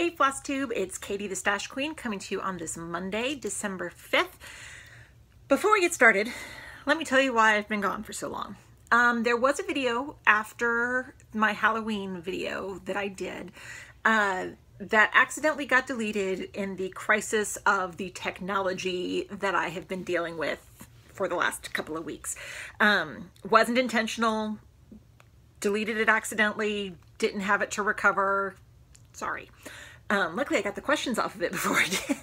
Hey Flosstube, it's Katie the Stash Queen coming to you on this Monday, December 5th. Before we get started, let me tell you why I've been gone for so long. There was a video after my Halloween video that I did that accidentally got deleted in the crisis of the technology that I have been dealing with for the last couple of weeks. Wasn't intentional, deleted it accidentally, didn't have it to recover. Sorry. Luckily I got the questions off of it before I did.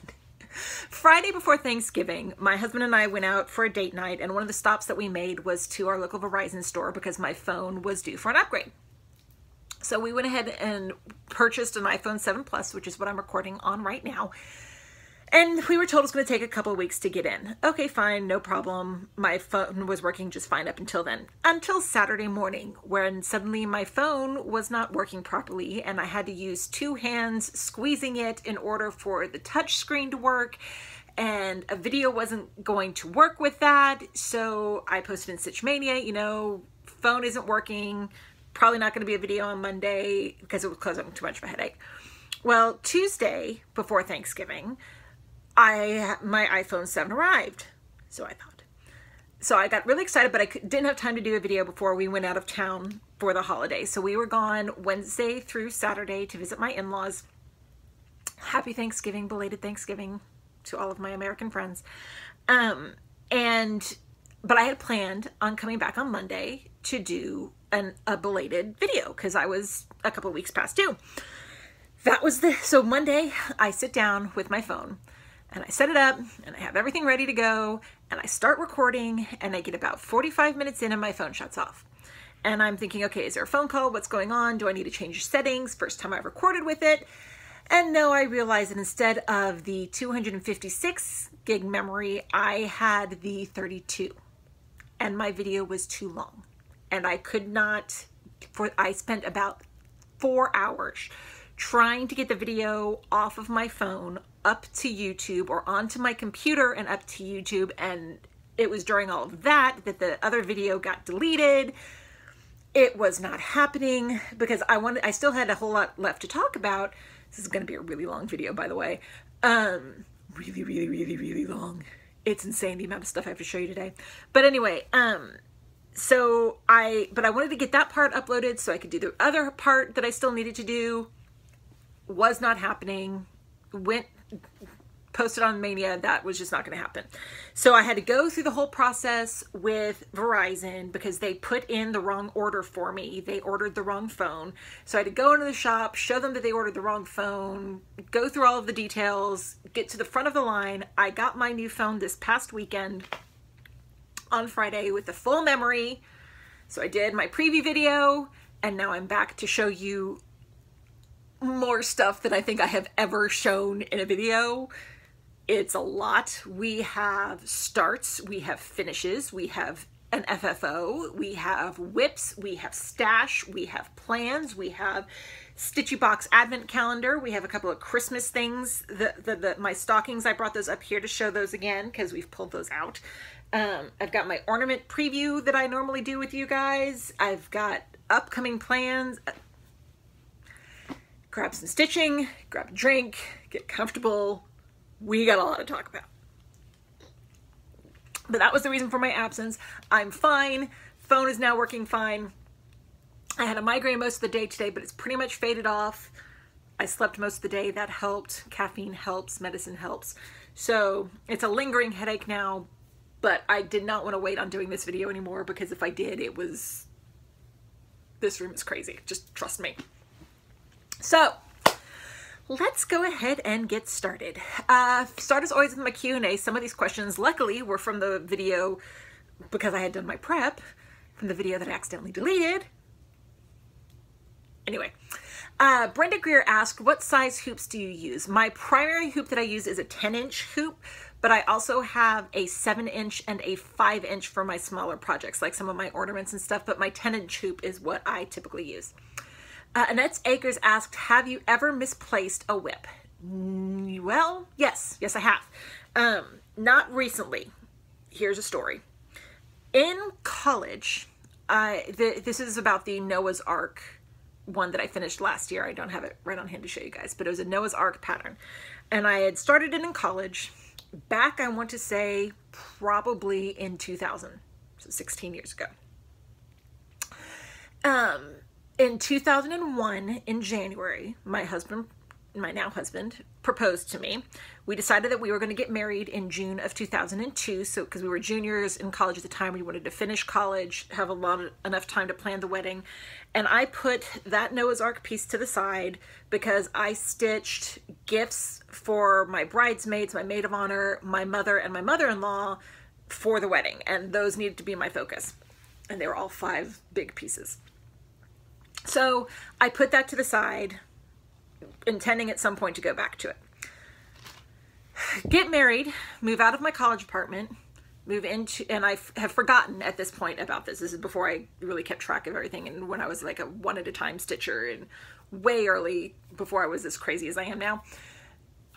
Friday before Thanksgiving, my husband and I went out for a date night, and one of the stops that we made was to our local Verizon store because my phone was due for an upgrade. So we went ahead and purchased an iPhone 7 Plus, which is what I'm recording on right now. And we were told it was going to take a couple of weeks to get in. Okay, fine, no problem. My phone was working just fine up until then. Until Saturday morning, when suddenly my phone was not working properly and I had to use two hands squeezing it in order for the touch screen to work. And a video wasn't going to work with that. So I posted in Stitch Mania, you know, phone isn't working. Probably not going to be a video on Monday because it was causing too much of a headache. Well, Tuesday before Thanksgiving, my iPhone 7 arrived, so I thought. So I got really excited, but I didn't have time to do a video before we went out of town for the holiday. So we were gone Wednesday through Saturday to visit my in-laws. Happy Thanksgiving, belated Thanksgiving to all of my American friends. But I had planned on coming back on Monday to do a belated video because I was a couple of weeks past due. So Monday I sit down with my phone and I set it up and I have everything ready to go and I start recording and I get about 45 minutes in and my phone shuts off. And I'm thinking, okay, is there a phone call? What's going on? Do I need to change settings? First time I've recorded with it. And no, I realized that instead of the 256 gig memory, I had the 32 and my video was too long. And I could not, I spent about 4 hours trying to get the video off of my phone up to YouTube or onto my computer and up to YouTube, and it was during all of that the other video got deleted. It was not happening because I still had a whole lot left to talk about. This is going to be a really long video, by the way. Really long. It's insane the amount of stuff I have to show you today. But anyway, but I wanted to get that part uploaded so I could do the other part that I still needed to do. Was not happening. Posted on Mania, that was just not going to happen. So I had to go through the whole process with Verizon because they put in the wrong order for me. They ordered the wrong phone. So I had to go into the shop, show them that they ordered the wrong phone, go through all of the details, get to the front of the line. I got my new phone this past weekend on Friday with the full memory. So I did my preview video and now I'm back to show you more stuff than I think I have ever shown in a video. It's a lot. We have starts, we have finishes, we have an FFO, we have whips, we have stash, we have plans, we have Stitchy Box advent calendar, we have a couple of Christmas things. My stockings, I brought those up here to show those again because we've pulled those out. I've got my ornament preview that I normally do with you guys. I've got upcoming plans. Grab some stitching, grab a drink, get comfortable. We got a lot to talk about. But that was the reason for my absence. I'm fine. Phone is now working fine. I had a migraine most of the day today, but it's pretty much faded off. I slept most of the day. That helped. Caffeine helps. Medicine helps. So it's a lingering headache now, but I did not want to wait on doing this video anymore because if I did, this room is crazy. Just trust me. So let's go ahead and get started. Start as always with my Q&A. Some of these questions, luckily, were from the video because I had done my prep from the video that I accidentally deleted. Anyway, Brenda Greer asked, what size hoops do you use? My primary hoop that I use is a 10-inch hoop, but I also have a 7-inch and a 5-inch for my smaller projects, like some of my ornaments and stuff, but my 10-inch hoop is what I typically use. Annette Akers asked, have you ever misplaced a whip? Well, yes, I have. Not recently. Here's a story. In college, this is about the Noah's Ark one that I finished last year. I don't have it right on hand to show you guys, but it was a Noah's Ark pattern. And I had started it in college back, I want to say, probably in 2000, so 16 years ago. In 2001, in January, my now husband, proposed to me. We decided that we were going to get married in June of 2002. So, because we were juniors in college at the time, we wanted to finish college, have enough time to plan the wedding. And I put that Noah's Ark piece to the side because I stitched gifts for my bridesmaids, my maid of honor, my mother, and my mother-in-law for the wedding. And those needed to be my focus. And they were all 5 big pieces. So I put that to the side, intending at some point to go back to it. Get married, move out of my college apartment, move into, and I have forgotten at this point about this. This is before I really kept track of everything, and when I was like a one-at-a-time stitcher, and way early before I was as crazy as I am now.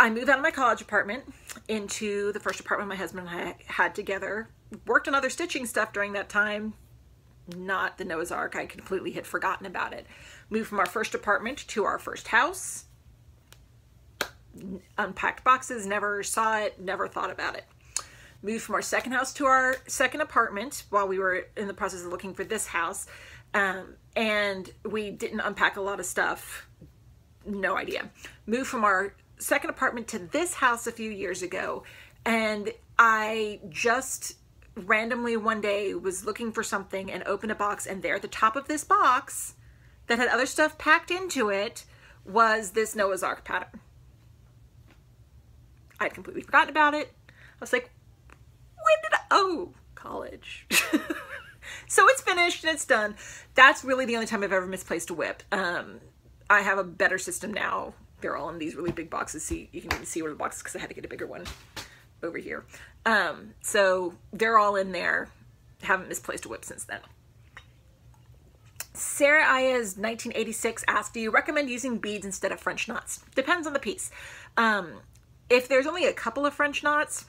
I moved out of my college apartment into the first apartment my husband and I had together. Worked on other stitching stuff during that time. Not the Noah's Ark. I completely had forgotten about it. Moved from our first apartment to our first house. Unpacked boxes, never saw it, never thought about it. Moved from our second house to our second apartment while we were in the process of looking for this house. And we didn't unpack a lot of stuff. No idea. Moved from our second apartment to this house a few years ago. And I just randomly one day was looking for something and opened a box, and there at the top of this box that had other stuff packed into it was this Noah's Ark pattern. I'd completely forgotten about it. I was like, oh, college. So it's finished and it's done. That's really the only time I've ever misplaced a whip. I have a better system now. They're all in these really big boxes. See, you can even see where the box is because I had to get a bigger one over here. So they're all in there. Haven't misplaced a whip since then. Sarah Aya's 1986 asked, do you recommend using beads instead of French knots? Depends on the piece. If there's only a couple of French knots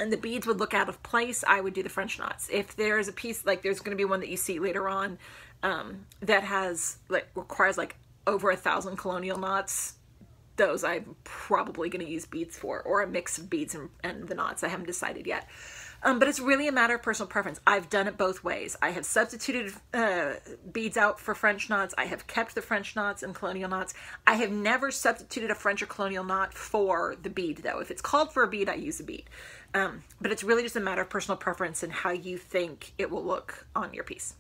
and the beads would look out of place, I would do the French knots. If there's a piece, like there's going to be one that you see later on that has, like, requires like over 1,000 colonial knots, those I'm probably going to use beads for, or a mix of beads and the knots. I haven't decided yet. But it's really a matter of personal preference. I've done it both ways. I have substituted beads out for French knots. I have kept the French knots and colonial knots. I have never substituted a French or colonial knot for the bead, though. If it's called for a bead, I use a bead. But it's really just a matter of personal preference and how you think it will look on your piece.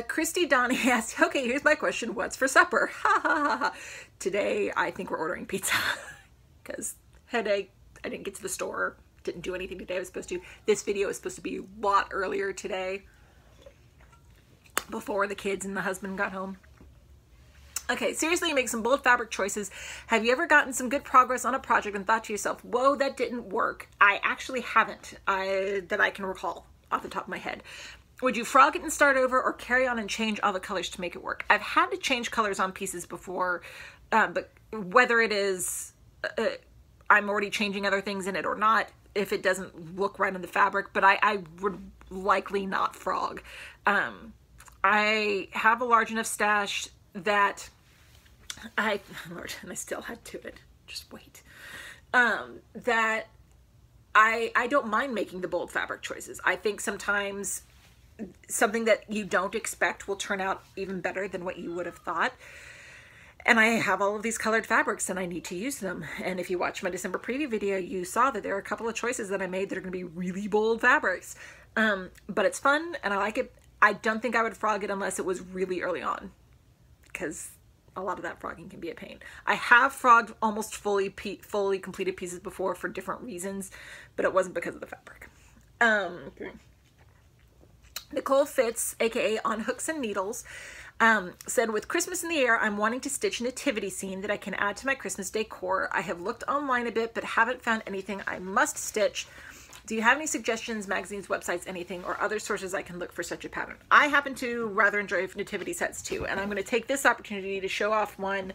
Christy Donnie asked, okay, here's my question. What's for supper? Ha ha ha ha. Today, I think we're ordering pizza because headache. I didn't get to the store. Didn't do anything today I was supposed to. This video is supposed to be a lot earlier today before the kids and the husband got home. Okay, seriously, you make some bold fabric choices. Have you ever gotten some good progress on a project and thought to yourself, whoa, that didn't work? I actually haven't, that I can recall off the top of my head. Would you frog it and start over, or carry on and change all the colors to make it work? I've had to change colors on pieces before, but whether it is I'm already changing other things in it or not, if it doesn't look right on the fabric, but I would likely not frog. I have a large enough stash that Lord, and I still had to it, just wait, that I don't mind making the bold fabric choices. I think sometimes something that you don't expect will turn out even better than what you would have thought. And I have all of these colored fabrics and I need to use them. And if you watch my December preview video, you saw that there are a couple of choices that I made that are going to be really bold fabrics. But it's fun and I like it. I don't think I would frog it unless it was really early on, because a lot of that frogging can be a pain. I have frogged almost fully completed pieces before for different reasons, but it wasn't because of the fabric. Nicole Fitz, aka On Hooks and Needles, said, with Christmas in the air, I'm wanting to stitch a nativity scene that I can add to my Christmas decor. I have looked online a bit, but haven't found anything I must stitch. Do you have any suggestions, magazines, websites, anything, or other sources I can look for such a pattern? I happen to rather enjoy nativity sets too, and I'm going to take this opportunity to show off one.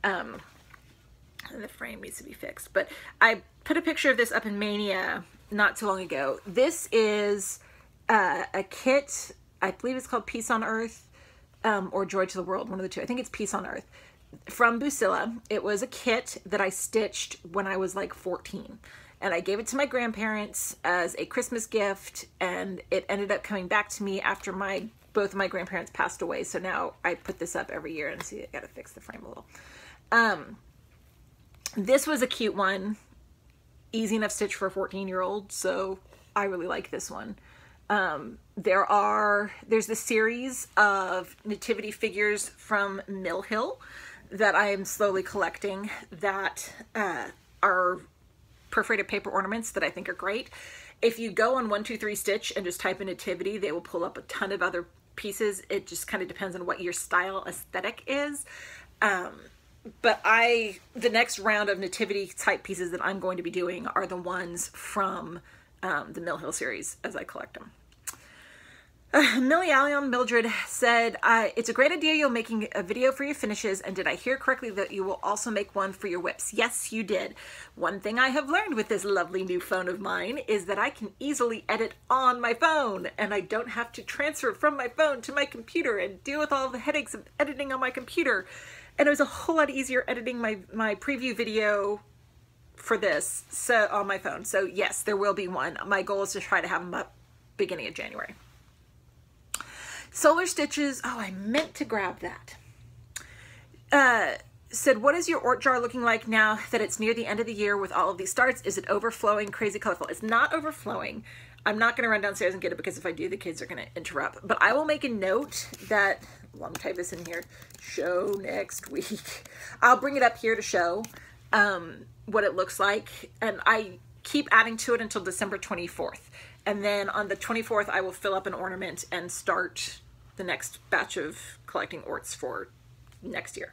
The frame needs to be fixed, but I put a picture of this up in Mania not too long ago. This is a kit, I believe it's called Peace on Earth. or Joy to the World, one of the two. I think it's Peace on Earth, from Busilla. It was a kit that I stitched when I was like 14. And I gave it to my grandparents as a Christmas gift, and it ended up coming back to me after both of my grandparents passed away. So now I put this up every year, and see, I gotta fix the frame a little. This was a cute one, easy enough stitch for a 14-year-old, so I really like this one. There's the series of nativity figures from Mill Hill that I am slowly collecting that are perforated paper ornaments that I think are great. If you go on 123 Stitch and just type in nativity, they will pull up a ton of other pieces. It just kind of depends on what your style aesthetic is. But the next round of nativity type pieces that I'm going to be doing are the ones from the Mill Hill series as I collect them. Millie Allion Mildred said, it's a great idea you're making a video for your finishes, and did I hear correctly that you will also make one for your whips? Yes, you did. One thing I have learned with this lovely new phone of mine is that I can easily edit on my phone, and I don't have to transfer from my phone to my computer and deal with all the headaches of editing on my computer. And it was a whole lot easier editing my preview video for this on my phone. So yes, there will be one. My goal is to try to have them up beginning of January. Solar Stitches, oh, I meant to grab that. Said, what is your Ort jar looking like now that it's near the end of the year with all of these starts? Is it overflowing, crazy colorful? It's not overflowing. I'm not going to run downstairs and get it because if I do, the kids are going to interrupt. But I will make a note that, well, I'm going to type this in here, show next week. I'll bring it up here to show what it looks like. And I keep adding to it until December 24th. And then on the 24th, I will fill up an ornament and start the next batch of collecting orts for next year.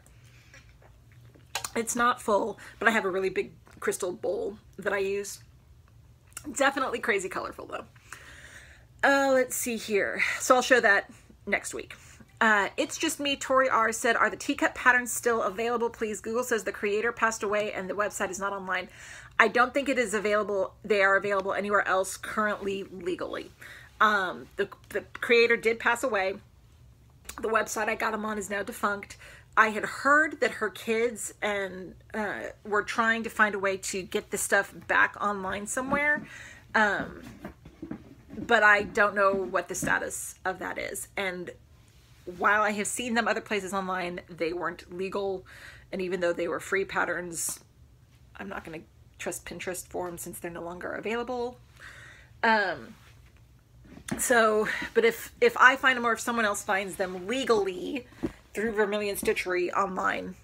It's not full, but I have a really big crystal bowl that I use. Definitely crazy colorful though. Let's see here. So I'll show that next week. It's Just Me, Tori R said, are the teacup patterns still available, please? Google says the creator passed away and the website is not online. I don't think it is available. They are available anywhere else currently legally. The creator did pass away. The website I got them on is now defunct. I had heard that her kids were trying to find a way to get the stuff back online somewhere. But I don't know what the status of that is. And while I have seen them other places online, they weren't legal. And even though they were free patterns, I'm not going to trust Pinterest for them since they're no longer available. But if I find them or if someone else finds them legally through Vermilion Stitchery online,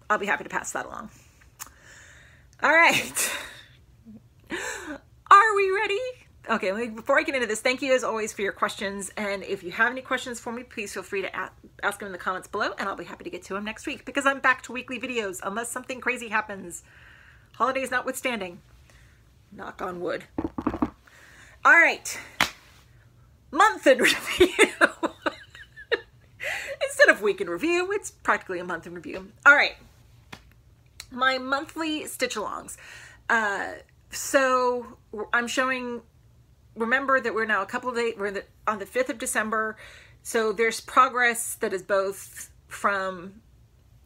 I'll be happy to pass that along. All right. Are we ready? Okay, before I get into this, thank you as always for your questions. And if you have any questions for me, please feel free to ask them in the comments below, and I'll be happy to get to them next week because I'm back to weekly videos unless something crazy happens. Holidays notwithstanding. Knock on wood. All right. Month in review. Instead of week in review, it's practically a month in review. All right. My monthly stitch-alongs. So I'm showing, remember that we're now a couple of days, we're on the 5th of December. So there's progress that is both from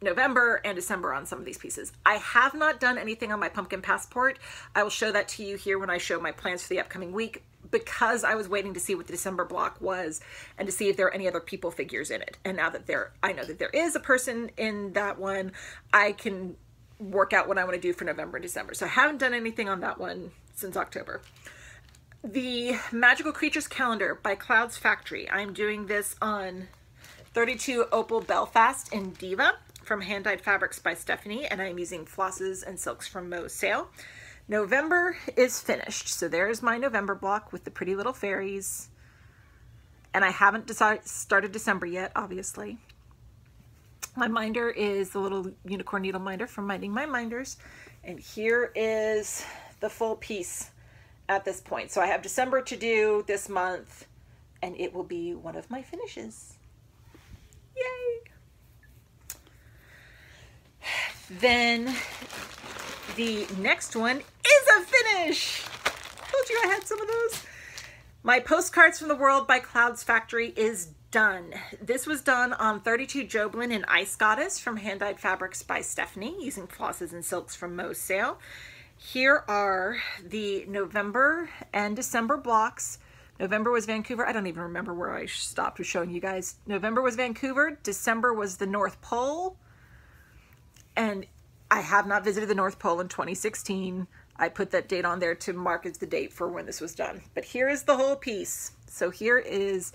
November and December on some of these pieces. I have not done anything on my pumpkin passport. I will show that to you here when I show my plans for the upcoming week, because I was waiting to see what the December block was and to see if there are any other people figures in it. And now that I know that there is a person in that one, I can work out what I want to do for November and December. So I haven't done anything on that one since October. The Magical Creatures Calendar by Clouds Factory. I'm doing this on 32 Opal Belfast in Diva from Hand Dyed Fabrics by Stephanie, and I'm using flosses and silks from Mo's Sale. November is finished, so there's my November block with the pretty little fairies. And I haven't started December yet, obviously. My minder is the little unicorn needle minder from Minding My Minders. And here is the full piece at this point. So I have December to do this month, and it will be one of my finishes. Yay! Then the next one is a finish. Told you I had some of those. My Postcards from the World by Clouds Factory is done. This was done on 32 Joblin in Ice Goddess from Hand Dyed Fabrics by Stephanie, using flosses and silks from Mo's sale. Here are the November and December blocks. November was Vancouver. I don't even remember where I stopped with showing you guys. November was Vancouver. December was the North Pole. And I have not visited the North Pole in 2016. I put that date on there to mark as the date for when this was done. But here is the whole piece. So here is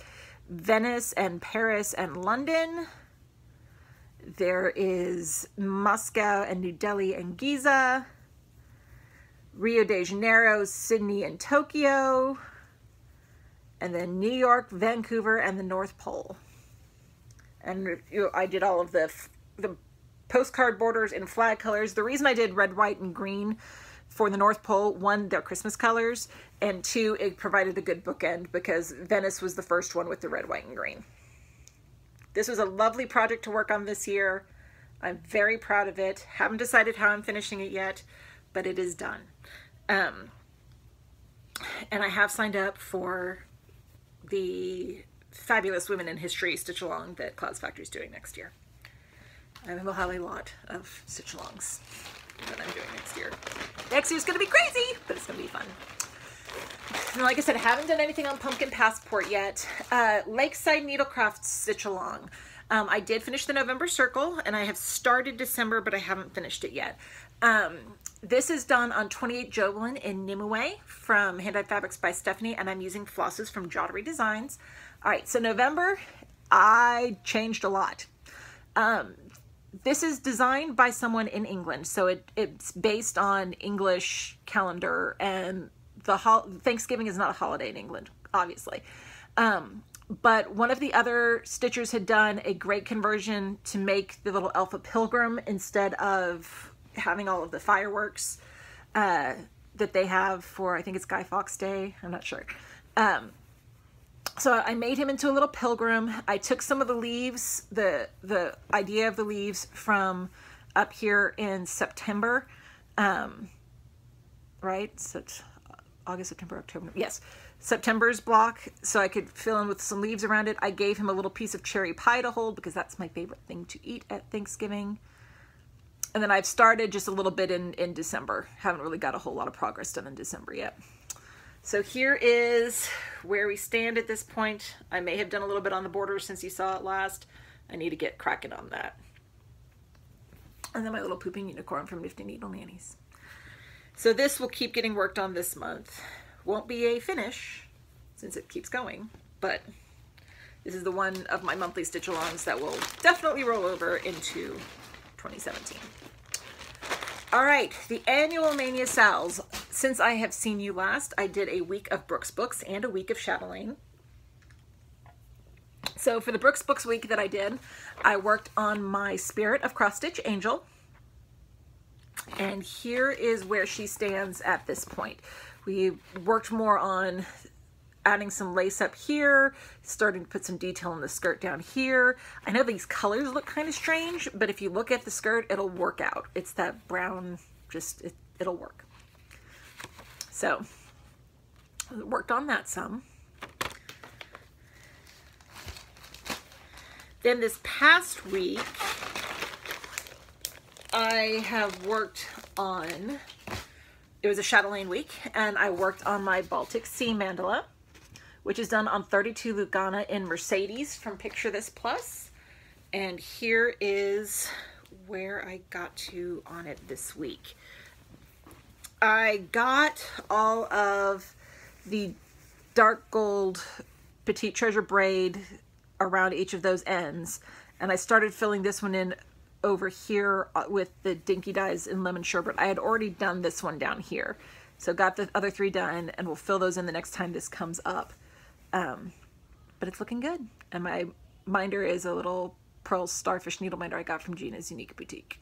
Venice and Paris and London. There is Moscow and New Delhi and Giza. Rio de Janeiro, Sydney and Tokyo. And then New York, Vancouver, and the North Pole. And I did all of the postcard borders in flag colors. The reason I did red, white, and green for the North Pole, one, they're Christmas colors, and two, it provided a good bookend because Venice was the first one with the red, white, and green. This was a lovely project to work on this year. I'm very proud of it. Haven't decided how I'm finishing it yet, but it is done. And I have signed up for the Fabulous Women in History stitch-along that Clouds Factory is doing next year. I will have a lot of stitch-alongs that I'm doing next year. Next year's going to be crazy, but it's going to be fun. And like I said, I haven't done anything on Pumpkin Passport yet. Lakeside Needlecraft stitch-along. I did finish the November circle, and I have started December, but I haven't finished it yet. This is done on 28 Joblin in Nimue from Hand Dyed Fabrics by Stephanie, and I'm using flosses from Jottery Designs. All right, so November, I changed a lot. This is designed by someone in England, so it's based on English calendar, and Thanksgiving is not a holiday in England, obviously. But one of the other stitchers had done a great conversion to make the little elf a pilgrim instead of having all of the fireworks that they have for, I think it's Guy Fawkes Day, I'm not sure. So I made him into a little pilgrim. I took some of the leaves, the idea of the leaves from up here in September, right? So it's August, September, October, yes. September's block, so I could fill in with some leaves around it. I gave him a little piece of cherry pie to hold because that's my favorite thing to eat at Thanksgiving. And then I've started just a little bit in December. Haven't really got a whole lot of progress done in December yet. So here is where we stand at this point. I may have done a little bit on the border since you saw it last. I need to get cracking on that. And then my little pooping unicorn from Nifty Needle Nannies. So this will keep getting worked on this month. Won't be a finish since it keeps going, but this is the one of my monthly stitch-alongs that will definitely roll over into 2017. All right, the annual Mania Sales. Since I have seen you last, I did a week of Brooks Books and a week of Chatelaine. So for the Brooks Books week that I did, I worked on my Spirit of Cross Stitch Angel. And here is where she stands at this point. We worked more on adding some lace up here, starting to put some detail in the skirt down here. I know these colors look kind of strange, but if you look at the skirt, it'll work out. It's that brown, it'll work. So, worked on that some. Then this past week, I have worked on, it was a Chatelaine week, and I worked on my Baltic Sea mandala, which is done on 32 Lugana in Mercedes from Picture This Plus. And here is where I got to on it this week. I got all of the dark gold Petite Treasure braid around each of those ends, and I started filling this one in over here with the Dinky Dyes in Lemon Sherbet. I had already done this one down here, so got the other three done, and we'll fill those in the next time this comes up. But it's looking good, and my minder is a little pearl starfish needle minder I got from Gina's Unique Boutique.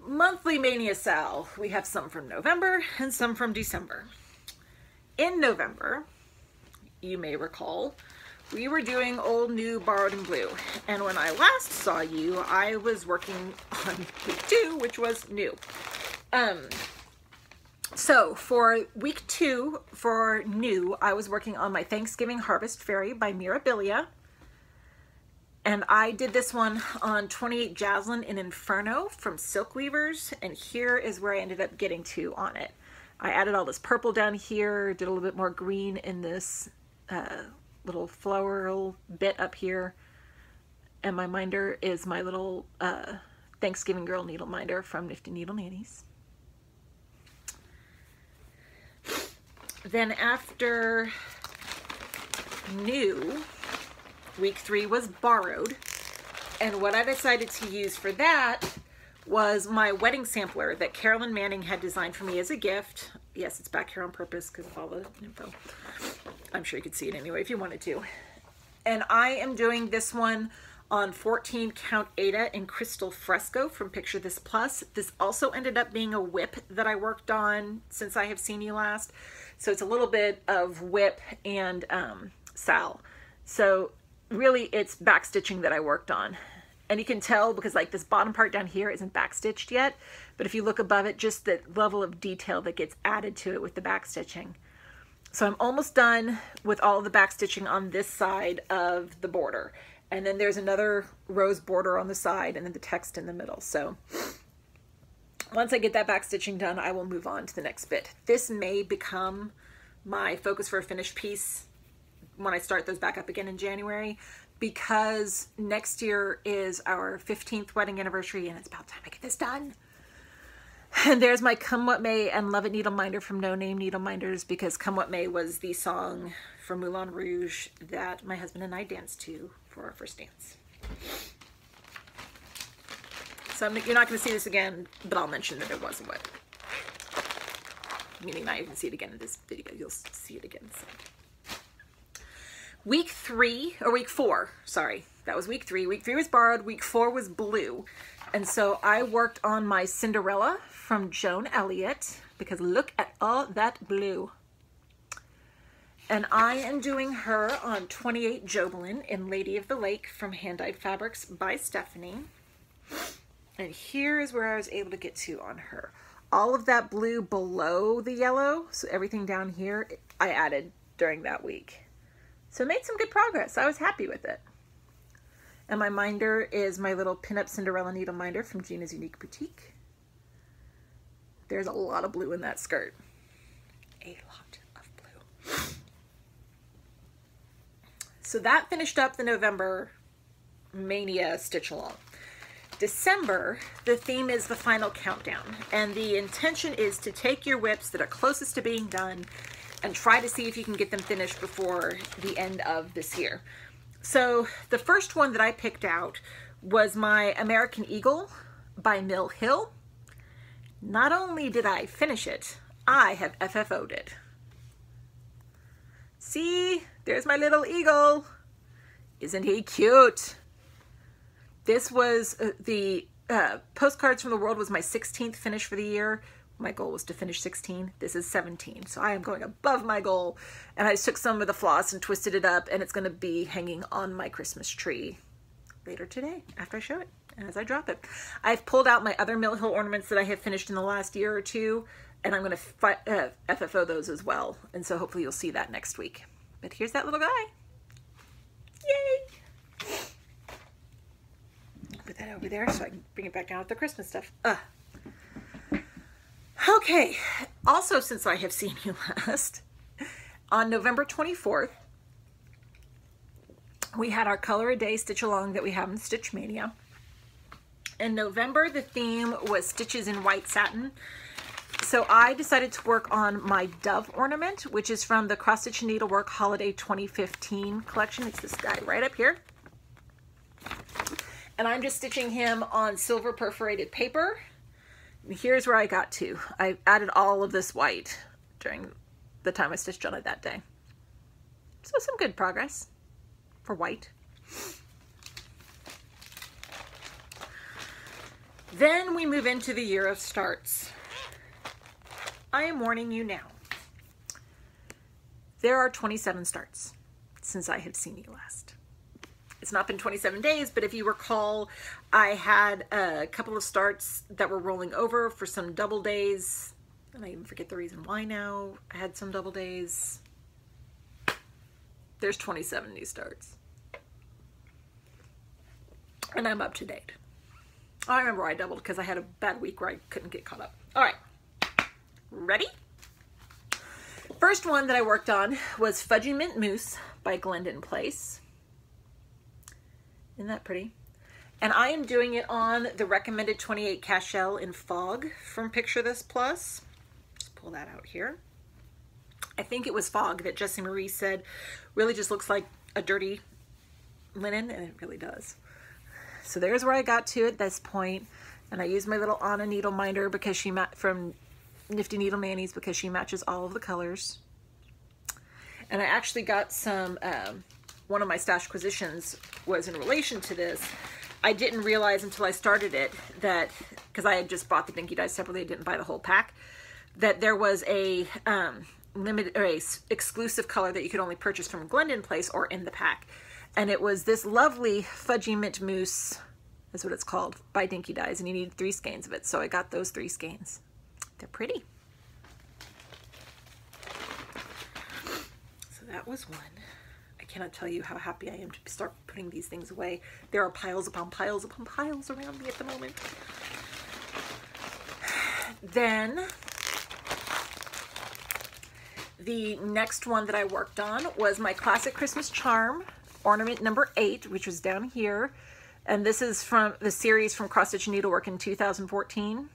Monthly Mania Sal. We have some from November and some from December. In November, you may recall, we were doing Old, New, Borrowed, and Blue. And when I last saw you, I was working on week 2, which was new. So for week 2 for new, I was working on my Thanksgiving Harvest Fairy by Mirabilia. And I did this one on 28 Jaslyn in Inferno from Silk Weavers. And here is where I ended up getting to on it. I added all this purple down here, did a little bit more green in this little floral bit up here. And my minder is my little Thanksgiving Girl needle minder from Nifty Needle Nannies. Then after new, week 3 was borrowed. And what I decided to use for that was my wedding sampler that Carolyn Manning had designed for me as a gift. Yes, it's back here on purpose because of all the info. I'm sure you could see it anyway if you wanted to. And I am doing this one on 14 Count Ada in Crystal Fresco from Picture This Plus. This also ended up being a whip that I worked on since I have seen you last. So it's a little bit of whip and sal. So really it's backstitching that I worked on. And you can tell because like this bottom part down here isn't backstitched yet. But if you look above it, just the level of detail that gets added to it with the backstitching. So I'm almost done with all of the backstitching on this side of the border. And then there's another rose border on the side and then the text in the middle. So once I get that backstitching done, I will move on to the next bit. This may become my focus for a finished piece when I start those back up again in January, because next year is our 15th wedding anniversary and it's about time I get this done. And there's my Come What May and Love It Needle Minder from No Name Needle Minders, because Come What May was the song from Moulin Rouge that my husband and I danced to for our first dance. So you're not going to see this again, but I'll mention that it was a whip. Meaning not even see it again in this video. You'll see it again soon. Week 4, sorry. That was week 3. Week 3 was borrowed. Week 4 was blue. And so I worked on my Cinderella from Joan Elliott, because look at all that blue. And I am doing her on 28 Jobelin in Lady of the Lake from Hand Dyed Fabrics by Stephanie. And here is where I was able to get to on her. All of that blue below the yellow, so everything down here, I added during that week. So I made some good progress. I was happy with it. And my minder is my little pinup Cinderella needle minder from Gina's Unique Boutique. There's a lot of blue in that skirt. A lot of blue. So that finished up the November Mania stitch along. December, the theme is the final countdown, and the intention is to take your whips that are closest to being done and try to see if you can get them finished before the end of this year. So the first one that I picked out was my American Eagle by Mill Hill. Not only did I finish it, I have FFO'd it. See, there's my little eagle. Isn't he cute? This was the Postcards from the World was my 16th finish for the year. My goal was to finish 16. This is 17. So I am going above my goal. And I just took some of the floss and twisted it up, and it's going to be hanging on my Christmas tree later today after I show it, as I drop it. I've pulled out my other Mill Hill ornaments that I have finished in the last year or two, and I'm going to FFO those as well. And so hopefully you'll see that next week. But here's that little guy. Yay! Put that over there so I can bring it back down with the Christmas stuff. Okay, also since I have seen you last, on November 24th, we had our Color a Day stitch along that we have in Stitch Mania. In November, the theme was Stitches in White Satin. So I decided to work on my Dove ornament, which is from the Cross Stitch Needlework Holiday 2015 collection. It's this guy right up here. And I'm just stitching him on silver perforated paper. And here's where I got to. I added all of this white during the time I stitched on it that day. So some good progress for white. Then we move into the year of starts. I am warning you now. There are 27 starts since I have seen you last. It's not been 27 days, but if you recall, I had a couple of starts that were rolling over for some double days. And I even forget the reason why now. I had some double days. There's 27 new starts. And I'm up to date. I remember I doubled because I had a bad week where I couldn't get caught up. All right, ready? First one that I worked on was Fudgy Mint Mousse by Glendon Place. Isn't that pretty? And I am doing it on the recommended 28 Cashel in Fog from Picture This Plus. Let's pull that out here. I think it was Fog that Jessie Marie said really just looks like a dirty linen, and it really does. So there's where I got to at this point, and I used my little Anna needle minder because she from Nifty Needle Nannies because she matches all of the colors. And I actually got some, one of my stash acquisitions was in relation to this. I didn't realize until I started it that, because I had just bought the Dinky Dies separately, I didn't buy the whole pack, that there was a limited or a exclusive color that you could only purchase from Glendon Place or in the pack. And it was this lovely Fudgy Mint Mousse, is what it's called, by Dinky Dies, and you need 3 skeins of it. So I got those 3 skeins. They're pretty. So that was one. I cannot tell you how happy I am to start putting these things away. There are piles upon piles upon piles around me at the moment. Then the next one that I worked on was my Classic Christmas Charm ornament number 8, which was down here. And this is from the series from Cross Stitch Needlework in 2014.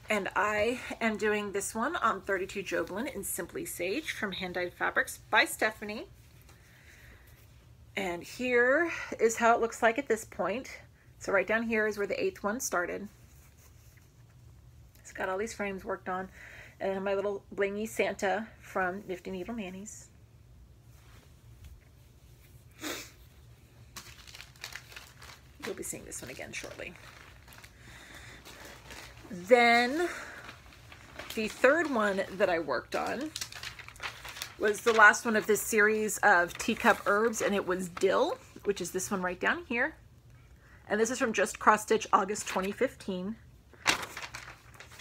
And I am doing this one on 32 Jobelan in Simply Sage from Hand Dyed Fabrics by Stephanie. And here is how it looks like at this point. So right down here is where the 8th one started. It's got all these frames worked on. And my little blingy Santa from Nifty Needle Nannies. You'll be seeing this one again shortly. Then the third one that I worked on was the last one of this series of Teacup Herbs, and it was Dill, which is this one right down here. And this is from Just Cross Stitch August 2015.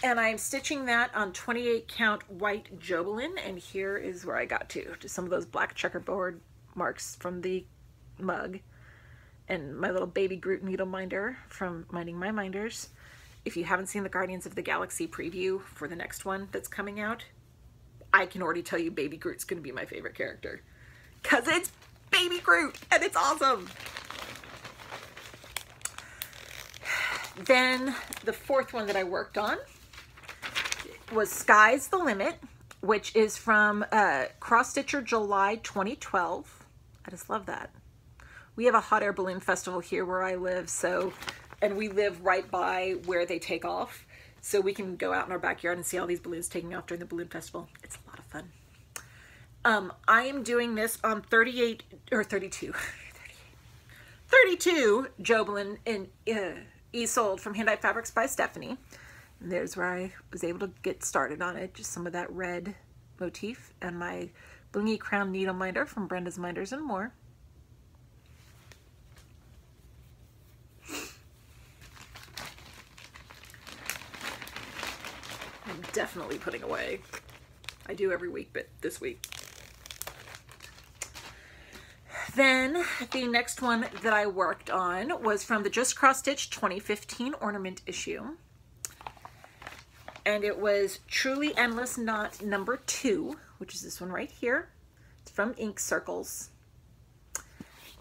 And I'm stitching that on 28 count white Jobelan, and here is where I got to some of those black checkerboard marks from the mug. And my little baby Groot needle minder from Minding My Minders. If you haven't seen the Guardians of the Galaxy preview for the next one that's coming out, I can already tell you Baby Groot's going to be my favorite character. Because it's Baby Groot, and it's awesome! Then the fourth one that I worked on was Sky's the Limit, which is from Cross Stitcher July 2012. I just love that. We have a hot air balloon festival here where I live, so, and we live right by where they take off, so we can go out in our backyard and see all these balloons taking off during the balloon festival. It's a lot of fun. I am doing this on 32 Jobelan in E-Sold from Hand Dyed Fabrics by Stephanie. And there's where I was able to get started on it, just some of that red motif, and my blingy crown needle minder from Brenda's Minders and More. I'm definitely putting away. I do every week, but this week. Then the next one that I worked on was from the Just Cross Stitch 2015 ornament issue. And it was Truly Endless Knot number 2, which is this one right here. It's from Ink Circles.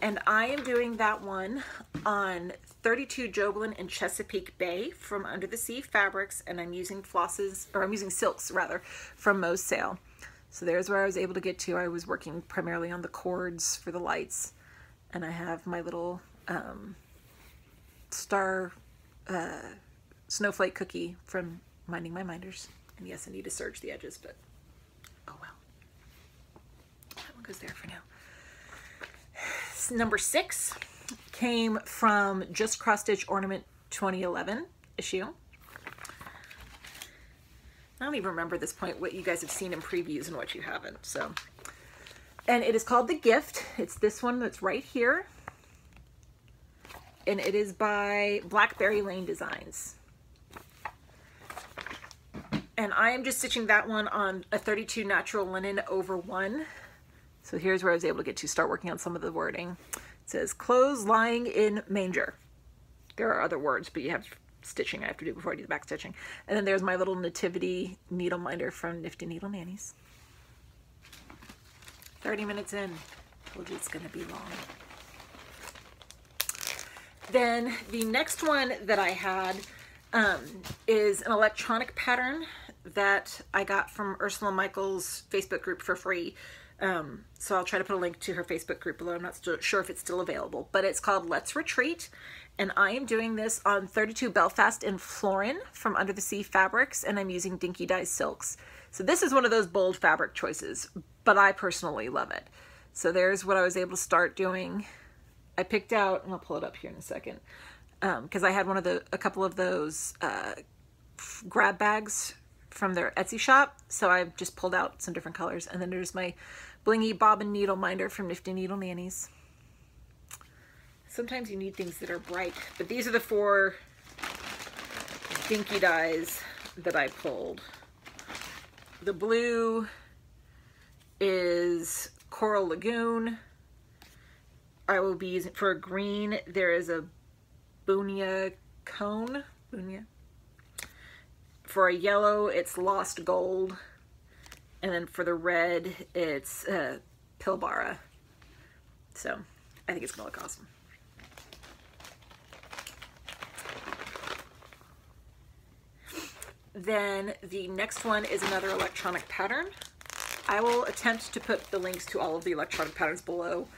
And I am doing that one on 32 Jobelan in Chesapeake Bay from Under the Sea Fabrics, and I'm using silks rather, from Mo's Sale. So there's where I was able to get to. I was working primarily on the cords for the lights, and I have my little star snowflake cookie from Minding My Minders. And yes, I need to serge the edges, but oh well. That one goes there for now. Number 6 came from Just Cross Stitch Ornament 2011 issue. I don't even remember at this point what you guys have seen in previews and what you haven't. So, and it is called The Gift. It's this one that's right here. And it is by Blackberry Lane Designs. And I am just stitching that one on a 32 natural linen over 1. So here's where I was able to get to start working on some of the wording. It says, clothes lying in manger. There are other words, but you have stitching I have to do before I do the back stitching. And then there's my little nativity needle minder from Nifty Needle Nannies. 30 minutes in. Told you it's going to be long. Then the next one that I had is an electronic pattern that I got from Ursula Michaels' Facebook group for free. So I'll try to put a link to her Facebook group below. I'm not sure if it's still available, but it's called Let's Retreat. And I am doing this on 32 Belfast in Florin from Under the Sea Fabrics, and I'm using Dinky Dye Silks. So this is one of those bold fabric choices, but I personally love it. So there's what I was able to start doing. I picked out, and I'll pull it up here in a second, because I had a couple of those grab bags from their Etsy shop. So I've just pulled out some different colors. And then there's my blingy bobbin needle minder from Nifty Needle Nannies. Sometimes you need things that are bright, but these are the 4 dinky dyes that I pulled. The blue is Coral Lagoon. I will be using, for a green, there is a Bunia Cone. Bunia. For a yellow, it's Lost Gold. And then for the red, it's Pilbara. So I think it's gonna look awesome. Then the next one is another electronic pattern. I will attempt to put the links to all of the electronic patterns below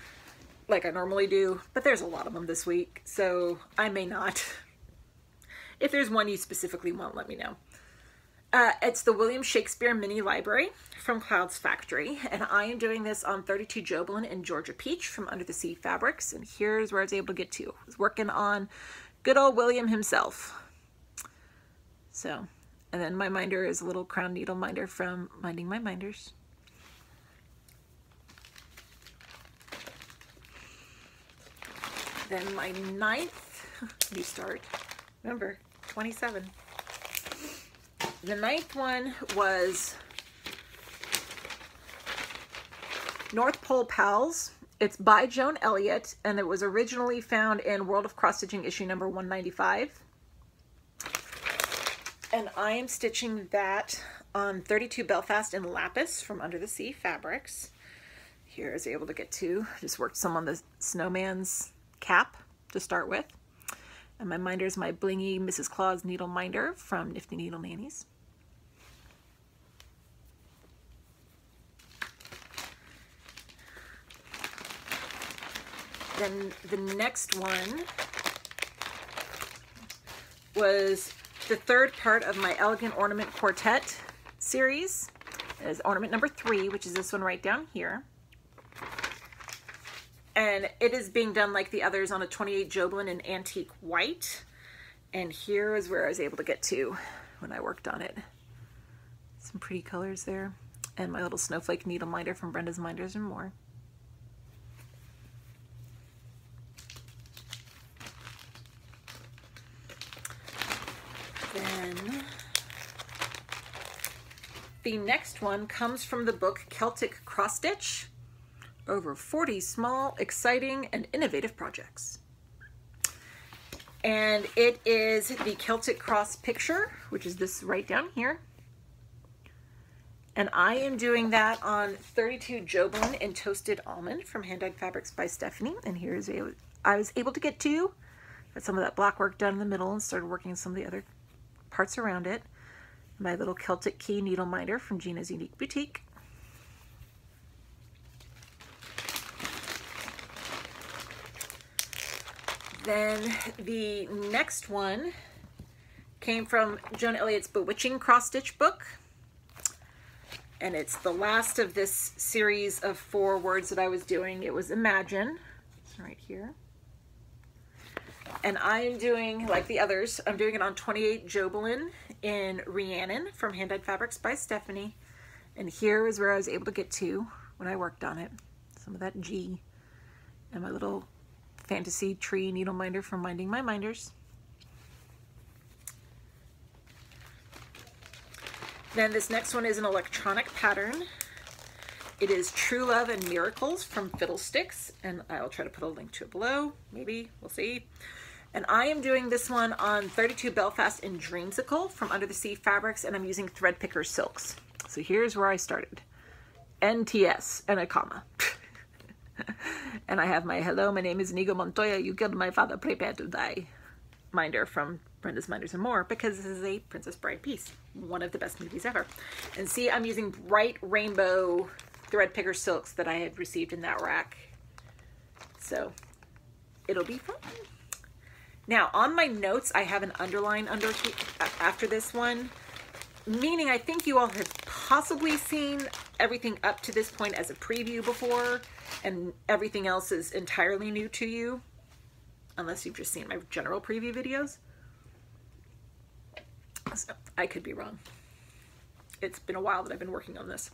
like I normally do, but there's a lot of them this week, so I may not. If there's one you specifically want, let me know. It's the William Shakespeare Mini Library from Clouds Factory, and I am doing this on 32 Jobelan and Georgia Peach from Under the Sea Fabrics, and here's where I was able to get to. I was working on good old William himself. So, and then my minder is a little crown needle minder from Minding My Minders. Then my 9th, new start, remember, 27. The 9th one was North Pole Pals. It's by Joan Elliott, and it was originally found in World of Cross Stitching issue number 195. And I am stitching that on 32 Belfast in Lapis from Under the Sea Fabrics. Here I was able to get to, just worked some on the snowman's cap to start with. And my minder is my blingy Mrs. Claus needle minder from Nifty Needle Nannies. Then the next one was the 3rd part of my Elegant Ornament Quartet series. It is ornament number 3, which is this one right down here. And it is being done like the others on a 28 Jobelan in Antique White. And here is where I was able to get to when I worked on it. Some pretty colors there. And my little snowflake needle minder from Brenda's Minders and More. Then the next one comes from the book Celtic Cross Stitch. Over 40 small, exciting, and innovative projects. And it is the Celtic Cross picture, which is this right down here. And I am doing that on 32 Jobelan in Toasted Almond from Hand Dyed Fabrics by Stephanie. And here's I was able to get to. Got some of that black work done in the middle and started working on some of the other parts around it. My little Celtic Key needle minder from Gina's Unique Boutique. Then the next one came from Joan Elliott's Bewitching Cross Stitch book. And it's the last of this series of 4 words that I was doing. It was Imagine. It's right here. And I am doing, like the others, I'm doing it on 28 Jobelan in Rhiannon from Hand Dyed Fabrics by Stephanie. And here is where I was able to get to when I worked on it. Some of that G. And my little Fantasy Tree needle minder from Minding My Minders. Then this next one is an electronic pattern. It is True Love and Miracles from Fiddlesticks, and I'll try to put a link to it below. Maybe, we'll see. And I am doing this one on 32 Belfast in Dreamsicle from Under the Sea Fabrics, and I'm using Thread Picker Silks. So here's where I started. NTS and a comma. And I have my hello, my name is Inigo Montoya, you killed my father, prepare to die minder from Brenda's Minders and More, because this is a Princess Bride piece. One of the best movies ever. And see, I'm using bright rainbow Thread Picker Silks that I had received in that rack. So it'll be fun. Now, on my notes, I have an underline under after this one, meaning I think you all have possibly seen everything up to this point as a preview before, and everything else is entirely new to you, unless you've just seen my general preview videos. So, I could be wrong. It's been a while that I've been working on this.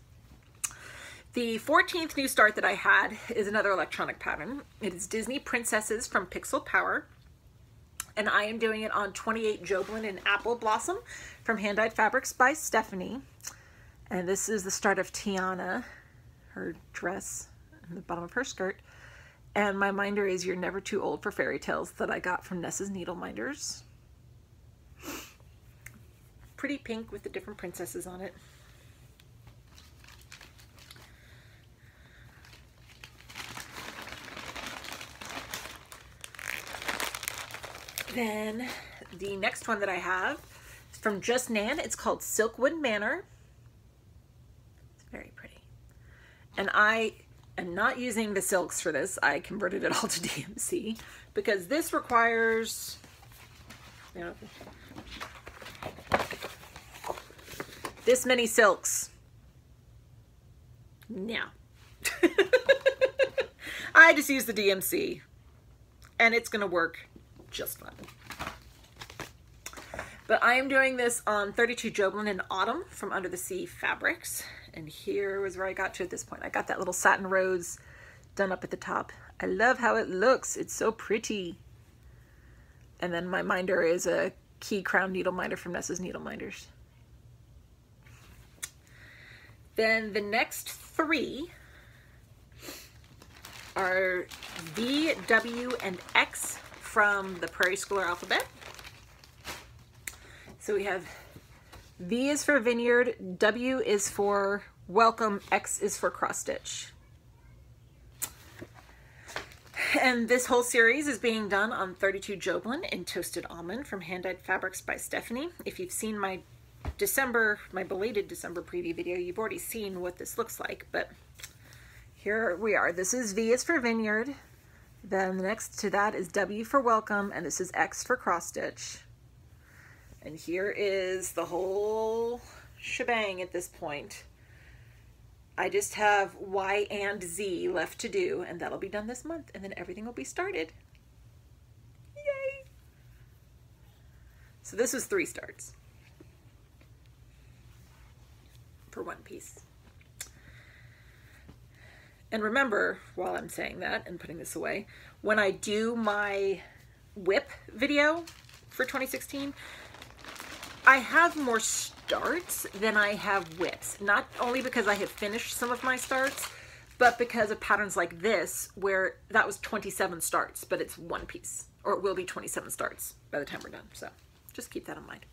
The 14th new start that I had is another electronic pattern. It is Disney Princesses from Pixel Power. And I am doing it on 28 Joblin and Apple Blossom from Hand Dyed Fabrics by Stephanie. And this is the start of Tiana, her dress, and the bottom of her skirt. And my minder is You're Never Too Old for Fairy Tales that I got from Nessa's Needle Minders. Pretty pink with the different princesses on it. Then the next one that I have is from Just Nan. It's called Silkwood Manor. It's very pretty. And I am not using the silks for this. I converted it all to DMC because this requires, you know, this many silks. Yeah. I just use the DMC and it's going to work just fine. But I am doing this on 32 Joblin in Autumn from Under the Sea Fabrics. And here was where I got to at this point. I got that little satin rose done up at the top. I love how it looks. It's so pretty. And then my minder is a key crown needle minder from Nessa's Needle Minders. Then the next three are V, W, and X from the Prairie Schooler alphabet. So we have V is for Vineyard, W is for Welcome, X is for Cross Stitch. And this whole series is being done on 32 Joblin in Toasted Almond from Hand Dyed Fabrics by Stephanie. If you've seen my belated December preview video, you've already seen what this looks like, but here we are. This is V is for Vineyard. Then the next to that is W for Welcome, and this is X for Cross Stitch. And here is the whole shebang at this point. I just have Y and Z left to do, and that'll be done this month, and then everything will be started. Yay! So this was 3 starts for one piece. And remember, while I'm saying that and putting this away, when I do my whip video for 2016, I have more starts than I have whips. Not only because I have finished some of my starts, but because of patterns like this, where that was 27 starts, but it's one piece. Or it will be 27 starts by the time we're done. So just keep that in mind.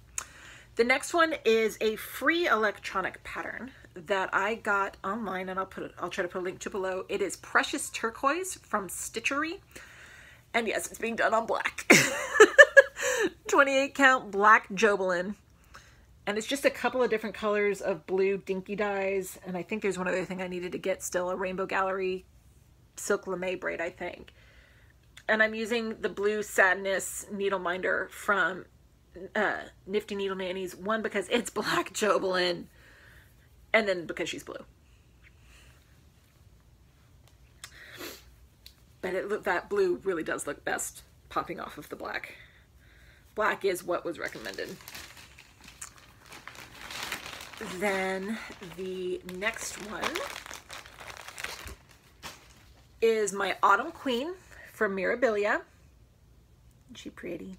The next one is a free electronic pattern that I got online, and I'll try to put a link to below. It is Precious Turquoise from Stitchery. And yes, it's being done on black. 28 count black Joblin. And it's just a couple of different colors of blue dinky dyes. And I think there's one other thing I needed to get still, a Rainbow Gallery silk lame braid, I think. And I'm using the blue Sadness needle minder from Nifty Needle Nannies. One, because it's black Joblin, and then because she's blue. But that blue really does look best popping off of the black. Black is what was recommended. Then the next one is my Autumn Queen from Mirabilia. Isn't she pretty?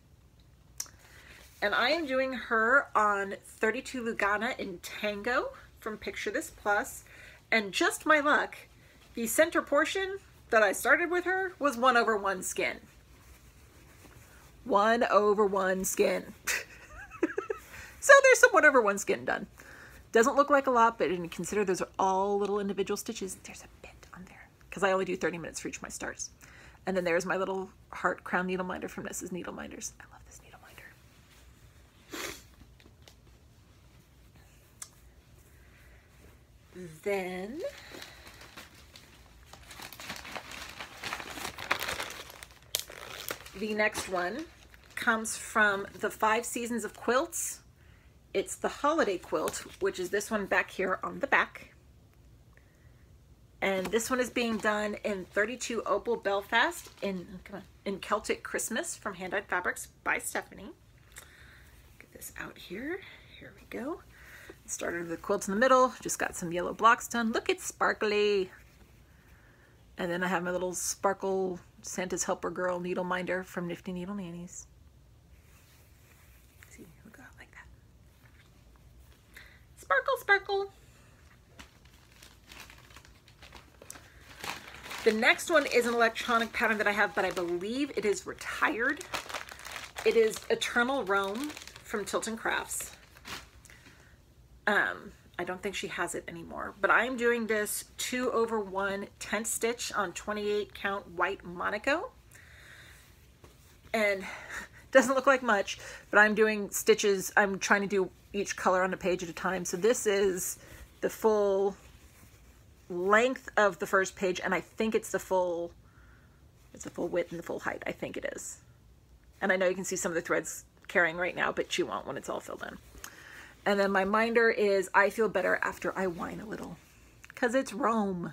And I am doing her on 32 Lugana in Tango from Picture This Plus. And just my luck, the center portion that I started with her was 1/1 skin. 1/1 skin. So there's some 1/1 skin done. Doesn't look like a lot, but when you consider those are all little individual stitches, there's a bit on there. Because I only do 30 minutes for each of my starts. And then there's my little heart crown needle minder from Mrs. Needle Minders. I love this needle minder. Then the next one comes from the 5 Seasons of Quilts. It's the Holiday Quilt, which is this one back here on the back. And this one is being done in 32 Opal Belfast in Celtic Christmas from Hand Dyed Fabrics by Stephanie. Get this out here. Here we go. Started the quilts in the middle. Just got some yellow blocks done. Look, it's sparkly. And then I have my little sparkle Santa's Helper Girl needle minder from Nifty Needle Nannies. See, we'll go out like that. Sparkle, sparkle. The next one is an electronic pattern that I have, but I believe it is retired. It is Eternal Rome from Tilton Crafts. I don't think she has it anymore, but I'm doing this 2/1 tent stitch on 28 count white Monaco. And doesn't look like much, but I'm doing stitches. I'm trying to do each color on a page at a time. So this is the full length of the first page, and I think it's the full width and the full height. I think it is. And I know you can see some of the threads carrying right now, but you won't when it's all filled in. And then my minder is I Feel Better After I Whine a Little, because it's Rome.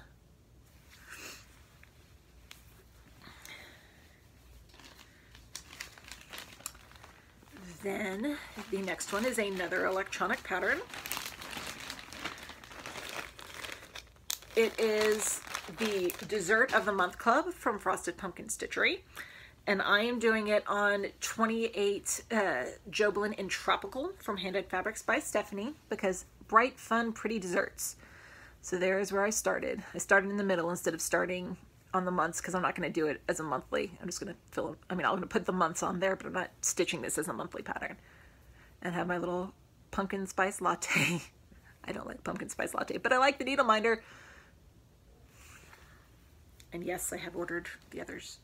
Then the next one is another electronic pattern. It is the Dessert of the Month Club from Frosted Pumpkin Stitchery. And I am doing it on 28 Joblin in Tropical from Hand Dyed Fabrics by Stephanie, because bright, fun, pretty desserts. So there's where I started. I started in the middle instead of starting on the months, because I'm not going to do it as a monthly. I'm just going to fill, I'm going to put the months on there, but I'm not stitching this as a monthly pattern. And have my little pumpkin spice latte. I don't like pumpkin spice latte, but I like the needle minder. And yes, I have ordered the others.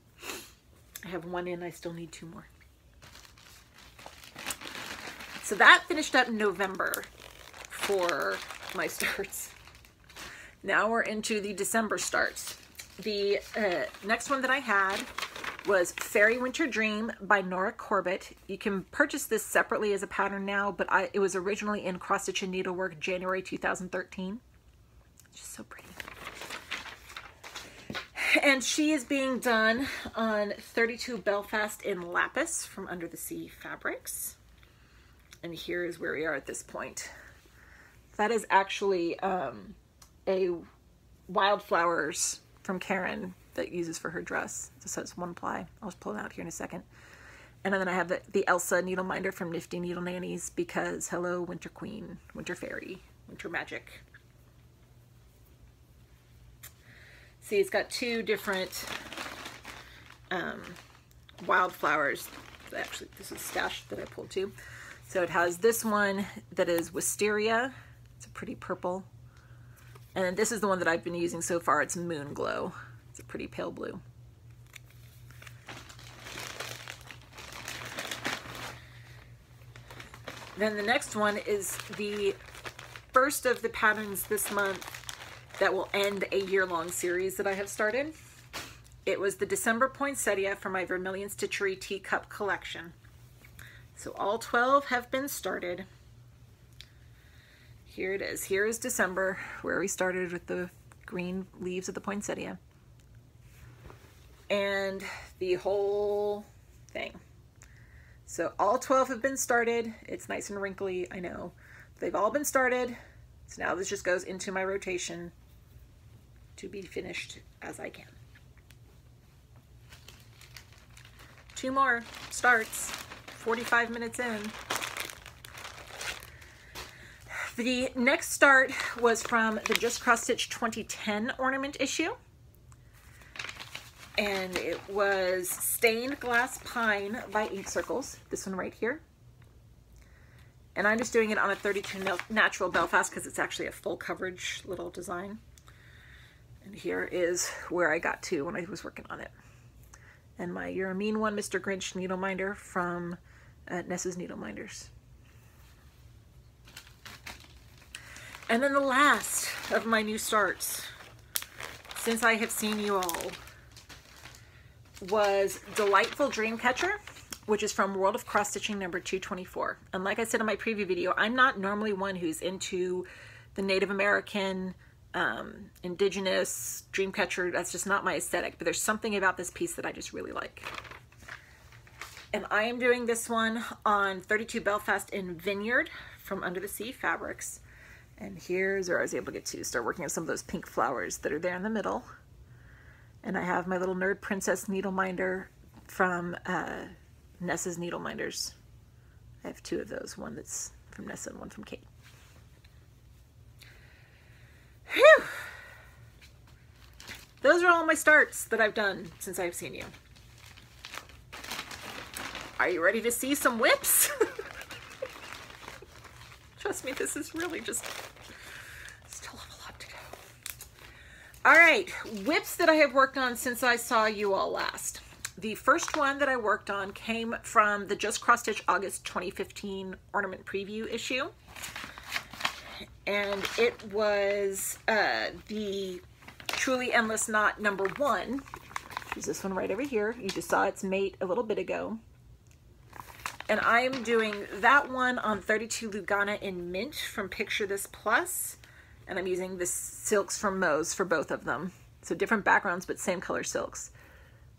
I have one in, I still need 2 more. So that finished up in November for my starts. Now we're into the December starts. The next one that I had was Fairy Winter Dream by Nora Corbett. You can purchase this separately as a pattern now, but it was originally in Cross Stitch and Needlework January 2013. It's just so pretty. And she is being done on 32 Belfast in Lapis from Under the Sea Fabrics. And here is where we are at this point. That is actually a Wildflowers from Karen that uses for her dress. It says 1 ply. I'll just pull it out here in a second. And then I have the Elsa needle minder from Nifty Needle Nannies, because hello, Winter Queen, Winter Fairy, Winter Magic. See, it's got 2 different Wildflowers. Actually, this is Stash that I pulled too. So it has this one that is Wisteria. It's a pretty purple. And then this is the one that I've been using so far. It's Moon Glow. It's a pretty pale blue. Then the next one is the first of the patterns this month that will end a year-long series that I have started. It was the December poinsettia for my Vermilion Stitchery Teacup collection. So all 12 have been started. Here it is. Here is December, where we started with the green leaves of the poinsettia. And the whole thing. So all 12 have been started. It's nice and wrinkly, I know. They've all been started. So now this just goes into my rotation to be finished as I can. 2 more starts, 45 minutes in. The next start was from the Just Cross Stitch 2010 ornament issue. And it was Stained Glass Pine by Ink Circles, this one right here. And I'm just doing it on a 32 Natural Belfast because it's actually a full coverage little design. And here is where I got to when I was working on it. And my You're a Mean One, Mr. Grinch needle minder from Nessa's Needle Minders. And then the last of my new starts, since I have seen you all, was Delightful Dreamcatcher, which is from World of Cross Stitching number 224. And like I said in my preview video, I'm not normally one who's into the Native American, indigenous Dreamcatcher. That's just not my aesthetic, but there's something about this piece that I just really like. And I am doing this one on 32 Belfast in Vineyard from Under the Sea Fabrics. And here's where I was able to get to start working on some of those pink flowers that are there in the middle. And I have my little Nerd Princess needle minder from Nessa's Needle Minders. I have two of those, one that's from Nessa and one from Kate. Whew! Those are all my starts that I've done since I've seen you. Are you ready to see some whips? Trust me, this is really just still have a lot to go. All right, whips that I have worked on since I saw you all last. The first one that I worked on came from the Just Cross Stitch August 2015 Ornament Preview issue. And it was the Truly Endless Knot number 1, which is this one right over here. You just saw its mate a little bit ago. And I am doing that one on 32 Lugana in Mint from Picture This Plus. And I'm using the silks from Moe's for both of them. So different backgrounds, but same color silks.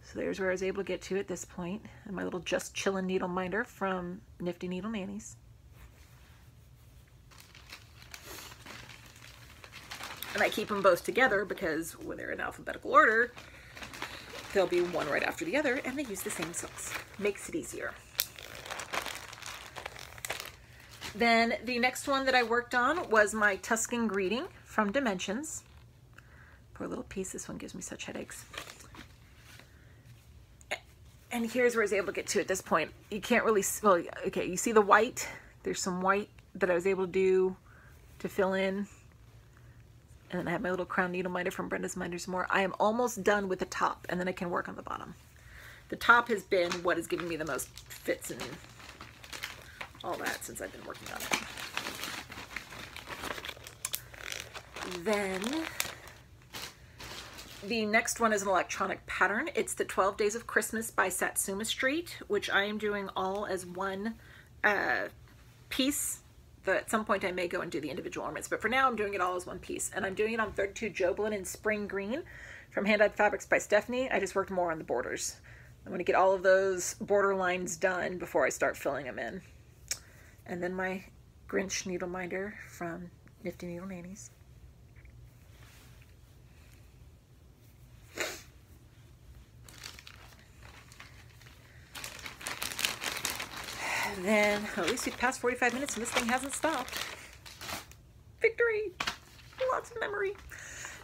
So there's where I was able to get to at this point. And my little Just Chillin' needle minder from Nifty Needle Nannies. And I keep them both together because when they're in alphabetical order, they'll be one right after the other, and they use the same silks. Makes it easier. Then the next one that I worked on was my Tuscan Greeting from Dimensions. Poor little piece, this one gives me such headaches. And here's where I was able to get to at this point. You can't really, well, okay, you see the white? There's some white that I was able to do to fill in. And then I have my little crown needle minder from Brenda's Minders More. I am almost done with the top, and then I can work on the bottom. The top has been what has given me the most fits and all that since I've been working on it. Then the next one is an electronic pattern. It's the 12 Days of Christmas by Satsuma Street, which I am doing all as one piece. At some point I may go and do the individual ornaments, but for now I'm doing it all as one piece. And I'm doing it on 32 Joblin in Spring Green from Hand Dyed Fabrics by Stephanie. I just worked more on the borders. I'm going to get all of those border lines done before I start filling them in. And then my Grinch needle minder from Nifty Needle Nannies. And then, at least we've passed 45 minutes and this thing hasn't stopped. Victory! Lots of memory.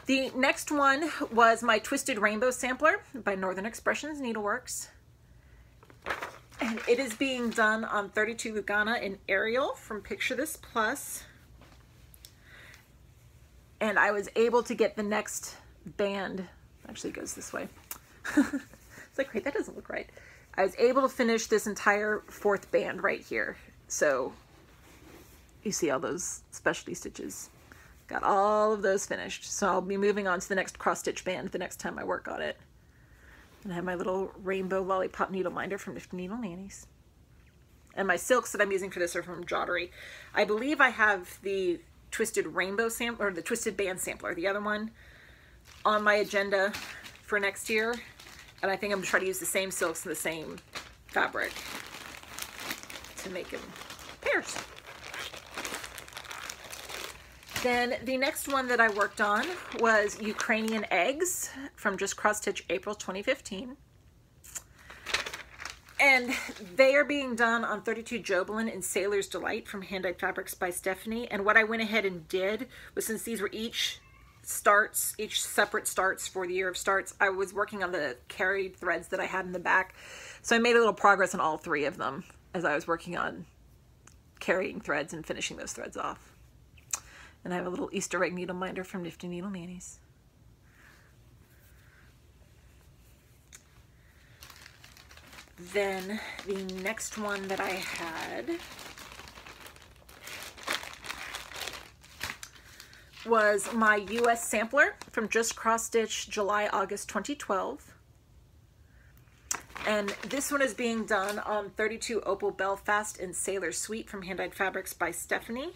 The next one was my Twisted Rainbow Sampler by Northern Expressions Needleworks. And it is being done on 32 Lugana in Ariel from Picture This Plus. And I was able to get the next band, actually goes this way. It's like, wait, that doesn't look right. I was able to finish this entire 4th band right here. So you see all those specialty stitches. Got all of those finished. So I'll be moving on to the next cross stitch band the next time I work on it. And I have my little rainbow lollipop needle minder from Nifty Needle Nannies. And my silks that I'm using for this are from Joddery. I believe I have the Twisted Rainbow sampler, or the Twisted Band sampler, the other one, on my agenda for next year. And I think I'm going to try to use the same silks and the same fabric to make them pairs. Then the next one that I worked on was Ukrainian Eggs from Just Cross Stitch April 2015. And they are being done on 32 Jobelin in Sailor's Delight from Hand-Dyed Fabrics by Stephanie. And what I went ahead and did was, since these were each separate starts for the year of starts, I was working on the carried threads that I had in the back. So I made a little progress on all three of them as I was working on carrying threads and finishing those threads off. And I have a little Easter egg needle minder from Nifty Needle Nannies. Then the next one that I had was my US sampler from Just Cross Stitch July, August 2012. And this one is being done on 32 Opal Belfast in Sailor Sweet from Hand-Dyed Fabrics by Stephanie,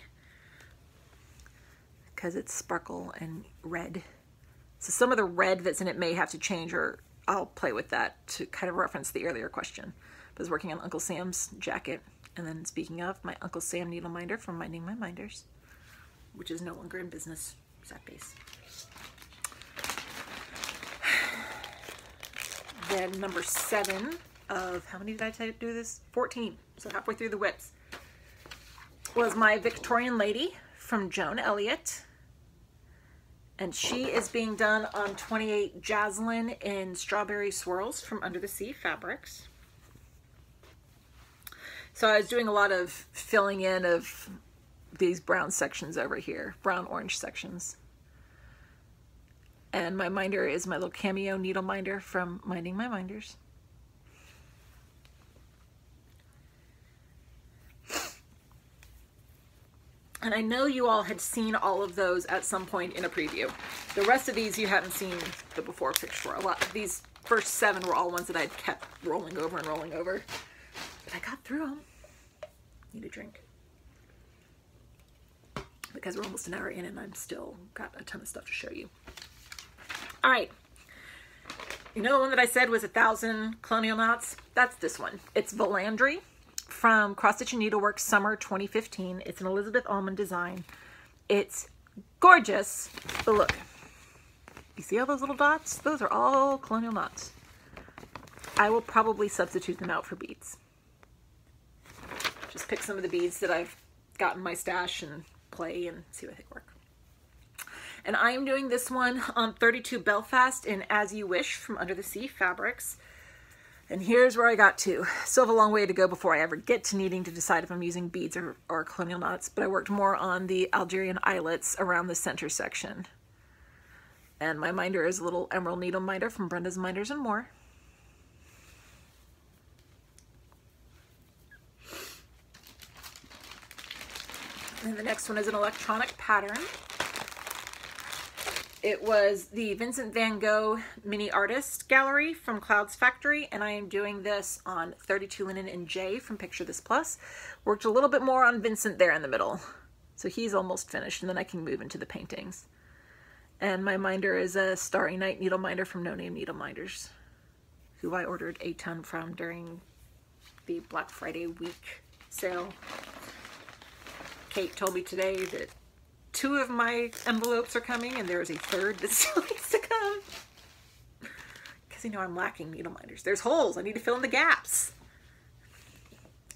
because it's sparkle and red. So some of the red that's in it may have to change, or I'll play with that to kind of reference the earlier question. I was working on Uncle Sam's jacket. And then speaking of, my Uncle Sam needle minder from Minding My Minders, which is no longer in business, sad face. Then number 7 of, how many did I do this? 14, so halfway through the whips, was my Victorian Lady from Joan Elliott. And she is being done on 28 Jaslyn in Strawberry Swirls from Under the Sea Fabrics. So I was doing a lot of filling in of these brown sections over here, brown orange sections. And my minder is my little Cameo needle minder from Minding My Minders. And I know you all had seen all of those at some point in a preview. The rest of these you haven't seen the before picture for. A lot of these first 7 were all ones that I'd kept rolling over and rolling over. But I got through them. Need a drink. Because we're almost an hour in and I'm still got a ton of stuff to show you. All right. You know the one that I said was 1,000 colonial knots? That's this one. It's Valandry from Cross Stitch and Needleworks Summer 2015. It's an Elizabeth Allman design. It's gorgeous, but look. You see all those little dots? Those are all colonial knots. I will probably substitute them out for beads. Just pick some of the beads that I've got in my stash and play and see what they work. And I am doing this one on 32 Belfast in As You Wish from Under the Sea Fabrics. And here's where I got to. Still have a long way to go before I ever get to needing to decide if I'm using beads or colonial knots, but I worked more on the Algerian eyelets around the center section. And my minder is a little emerald needle minder from Brenda's Minders and More. And the next one is an electronic pattern. It was the Vincent van Gogh Mini Artist Gallery from Clouds Factory, and I am doing this on 32 Linen in J from Picture This Plus. Worked a little bit more on Vincent there in the middle. So he's almost finished, and then I can move into the paintings. And my minder is a Starry Night needle minder from No Name Needle Minders, who I ordered a ton from during the Black Friday week sale. Kate told me today that 2 of my envelopes are coming and there is a 3rd that still needs to come. Because you know I'm lacking needle minders. There's holes. I need to fill in the gaps.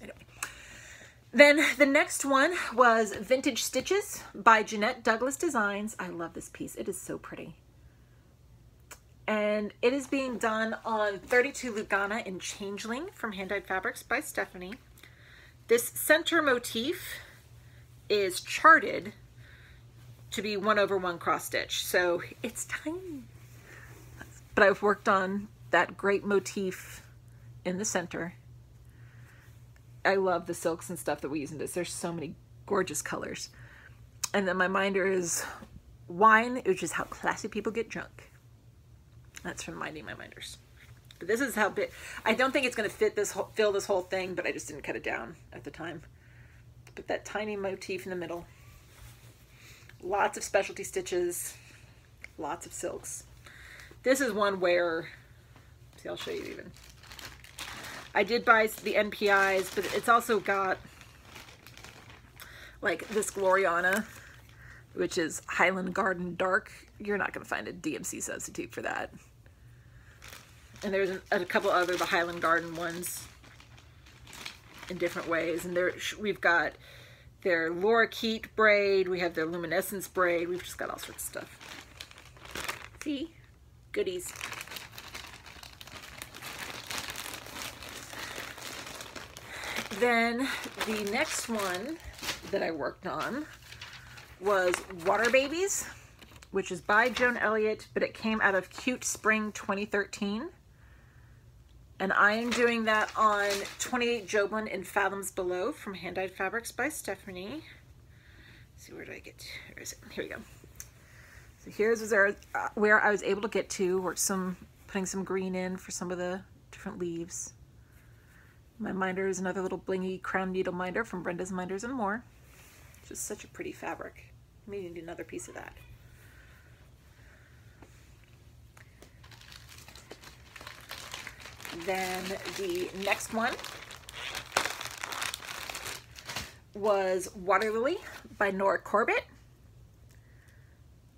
Anyway. Then the next one was Vintage Stitches by Jeanette Douglas Designs. I love this piece. It is so pretty. And it is being done on 32 Lugana in Changeling from Hand-Dyed Fabrics by Stephanie. This center motif is charted to be 1/1 cross stitch, so it's tiny. But I've worked on that great motif in the center. I love the silks and stuff that we use in this. There's so many gorgeous colors. And then my minder is Wine, which is how classy people get drunk. That's from Minding My Minders. But this is how big. I don't think it's going to fit this fill this whole thing, but I just didn't cut it down at the time. But that tiny motif in the middle. Lots of specialty stitches, lots of silks. This is one where, see, I'll show you even. I did buy the NPIs, but it's also got like this Gloriana, which is Highland Garden Dark. You're not going to find a DMC substitute for that. And there's a couple other, the Highland Garden ones. in different ways. And we've got their lorikeet braid, we have their luminescence braid, we've just got all sorts of stuff. See? Goodies. Then the next one that I worked on was Water Babies, which is by Joan Elliott, but it came out of Cute Spring 2013. And I am doing that on 28 Joblin in Fathoms Below from Hand-Dyed Fabrics by Stephanie. Let's see, where did I get to? Where is it? Here we go. So here's where I was able to get to, putting some green in for some of the different leaves. My minder is another little blingy crown needle minder from Brenda's Minders and More. Just such a pretty fabric. Maybe need another piece of that. Then the next one was Water Lily by Nora Corbett.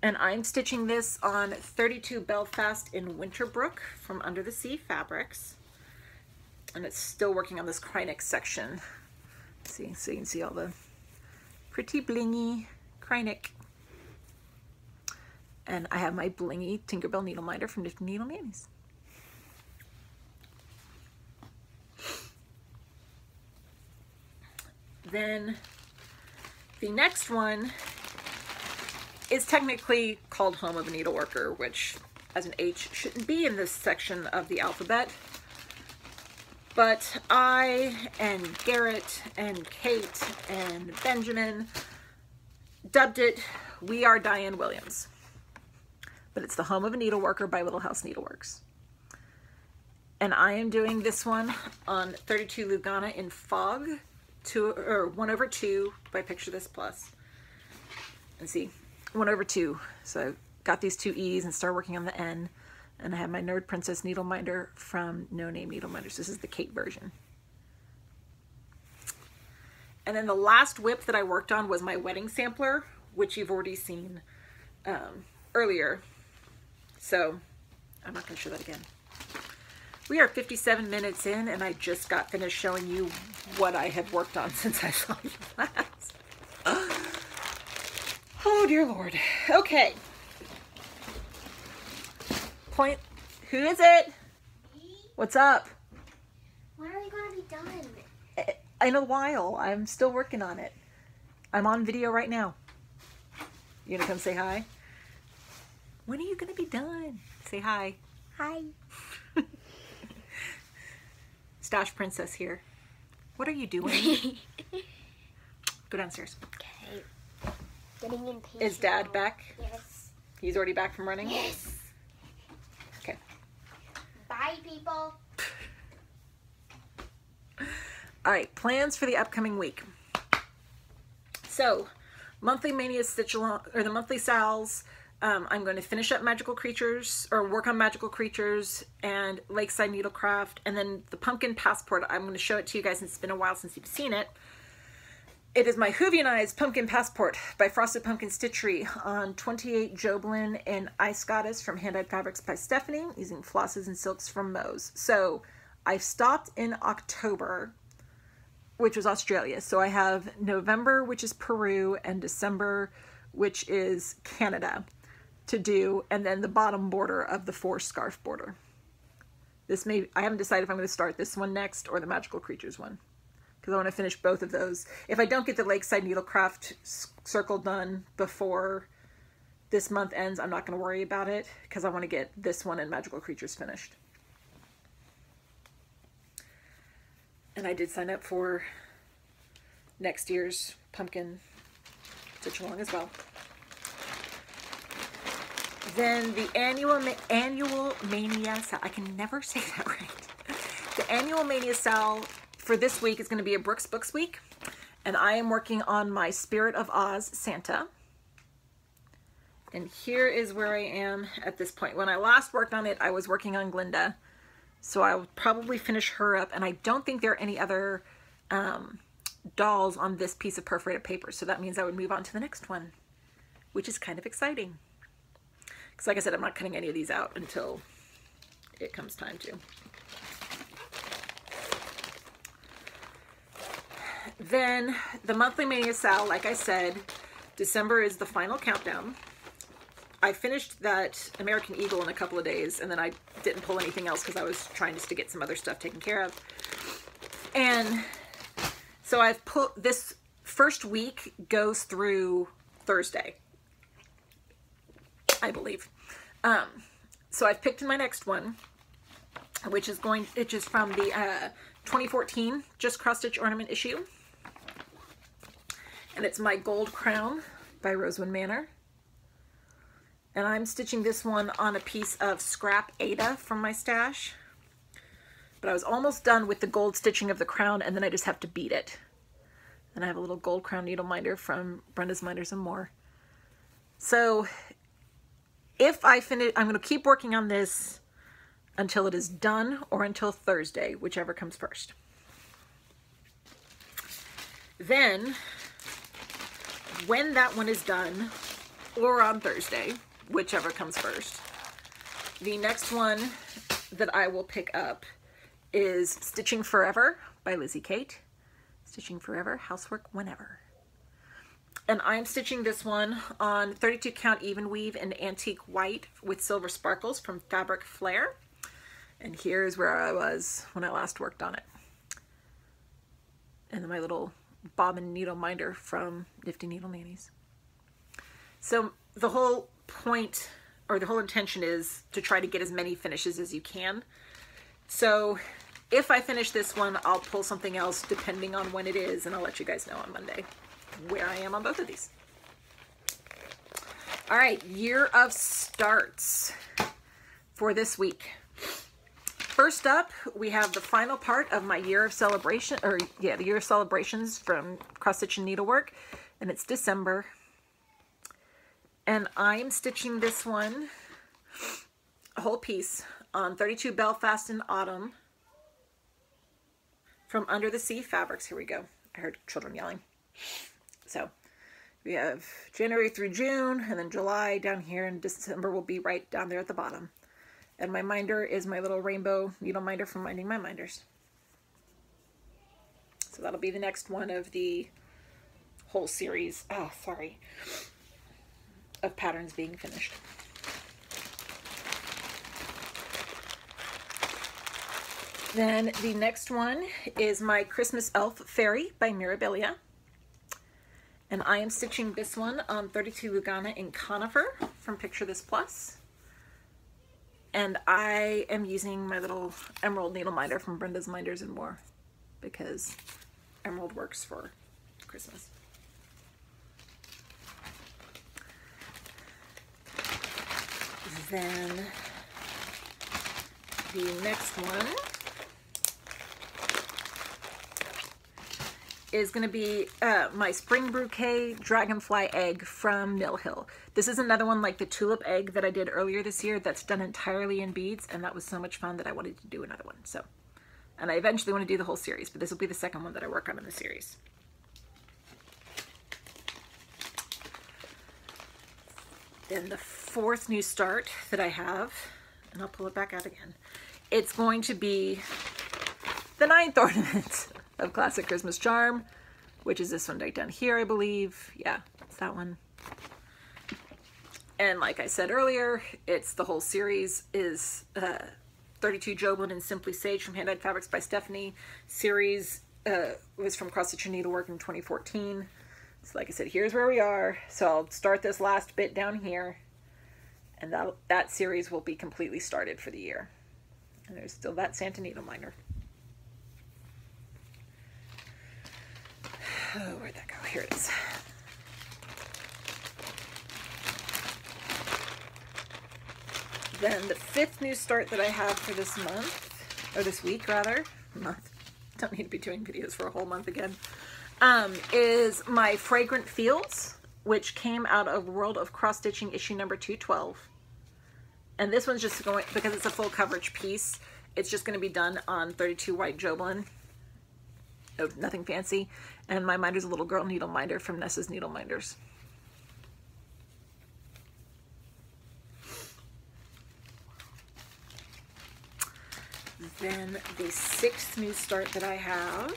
And I'm stitching this on 32 Belfast in Winterbrook from Under the Sea Fabrics. And it's still working on this Krynic section. See, so you can see all the pretty blingy Krynic. And I have my blingy Tinkerbell needle minder from Knit Needle Nannies. Then the next one is technically called Home of a Needleworker, which as an H shouldn't be in this section of the alphabet. But I and Garrett and Kate and Benjamin dubbed it We Are Diane Williams. But it's the Home of a Needleworker by Little House Needleworks. And I am doing this one on 32 Lugana in Fog, 1/2 by Picture This Plus. And see, 1/2. So I got these two E's and started working on the N. And I have my Nerd Princess needle minder from No Name Needle Minders. This is the Kate version. And then the last whip that I worked on was my wedding sampler, which you've already seen earlier. So I'm not going to show that again. We are 57 minutes in, and I just got finished showing you what I have worked on since I saw you last. Oh, dear Lord. Okay. Point. Who is it? Me? What's up? When are we going to be done? In a while. I'm still working on it. I'm on video right now. You gonna come say hi? When are you gonna be done? Say hi. Hi. Stash Princess here. What are you doing? Go downstairs. Okay. Getting impatient. Is Dad back? Yes. He's already back from running? Yes. Okay. Bye, people. All right, plans for the upcoming week. So, monthly Mania Stitch Along, or the monthly Sals, I'm going to finish up Magical Creatures, or work on Magical Creatures and Lakeside Needlecraft, and then the Pumpkin Passport. I'm going to show it to you guys, since it's been a while since you've seen it. It is my Whovianized Pumpkin Passport by Frosted Pumpkin Stitchery on 28 Joblin and Ice Goddess from Hand-Dyed Fabrics by Stephanie, using flosses and silks from Moe's. So I stopped in October, which was Australia. So I have November, which is Peru, and December, which is Canada, to do, and then the bottom border of the 4 scarf border. I haven't decided if I'm going to start this one next or the Magical Creatures one, because I want to finish both of those. If I don't get the Lakeside Needlecraft circle done before this month ends, I'm not going to worry about it, because I want to get this one and Magical Creatures finished. And I did sign up for next year's Pumpkin Stitch Along as well. Then the annual Mania Sal, I can never say that right. The annual Mania Sal for this week is going to be a Brooks Books week. And I am working on my Spirit of Oz Santa. And here is where I am at this point. When I last worked on it, I was working on Glinda. So I will probably finish her up. And I don't think there are any other dolls on this piece of perforated paper. So that means I would move on to the next one, which is kind of exciting. Because like I said, I'm not cutting any of these out until it comes time to. Then the monthly mania sal, like I said, December is the final countdown. I finished that American Eagle in a couple of days, and then I didn't pull anything else because I was trying just to get some other stuff taken care of. And so I've put, this first week goes through Thursday, I believe. So I've picked my next one, which is from the 2014 Just Cross Stitch Ornament issue. And it's my Gold Crown by Rosewood Manor. And I'm stitching this one on a piece of scrap Ada from my stash. But I was almost done with the gold stitching of the crown, and then I just have to beat it. And I have a little gold crown needle minder from Brenda's Minders and More. So if I finish, I'm going to keep working on this until it is done or until Thursday, whichever comes first. Then, when that one is done, or on Thursday, whichever comes first, the next one that I will pick up is Stitching Forever by Lizzie Kate. Stitching Forever, housework whenever. And I'm stitching this one on 32 count even weave in antique white with silver sparkles from Fabric Flair. And here's where I was when I last worked on it. And then my little bobbin needle minder from Nifty Needle Nannies. So the whole point, or the whole intention, is to try to get as many finishes as you can. So if I finish this one, I'll pull something else depending on when it is, and I'll let you guys know on Monday where I am on both of these. All right, year of starts for this week. First up, we have the final part of my year of celebration, the year of celebrations from Cross Stitch and Needlework, and it's December. And I'm stitching this one, a whole piece, on 32 Belfast in Autumn from Under the Sea Fabrics. Here we go. I heard children yelling. So we have January through June, and then July down here, and December will be right down there at the bottom. And my minder is my little rainbow needle minder from Minding My Minders. So that'll be the next one of the whole series, of patterns being finished. Then the next one is my Christmas Elf Fairy by Mirabilia. And I am stitching this one on 32 Lugana in Conifer from Picture This Plus. And I am using my little emerald needle minder from Brenda's Minders and More because emerald works for Christmas. Then the next one is going to be my Spring Bouquet Dragonfly Egg from Mill Hill. This is another one like the Tulip Egg that I did earlier this year that's done entirely in beads, and that was so much fun that I wanted to do another one. So, and I eventually want to do the whole series, but this will be the second one that I work on in the series. Then the fourth new start that I have, and I'll pull it back out again, it's going to be the 9th ornament of Classic Christmas Charm, which is this one right down here, I believe. Yeah, it's that one. And like I said earlier, it's the whole series is 32 Joblin and Simply Sage from Hand Dyed Fabrics by Stephanie. Series was from Cross Stitch and Needlework in 2014. So like I said, here's where we are. So I'll start this last bit down here, and that series will be completely started for the year. And there's still that Santa needle minder. Oh, where'd that go? Here it is. Then the 5th new start that I have for this month, or this week rather, don't need to be doing videos for a whole month again, is my Fragrant Fields, which came out of World of Cross Stitching issue number 212. And this one's just going, because it's a full coverage piece, it's just going to be done on 32 white Joblin. Oh, nothing fancy. And my minder's a little girl needle minder from Nessa's Needle Minders. Then the 6th new start that I have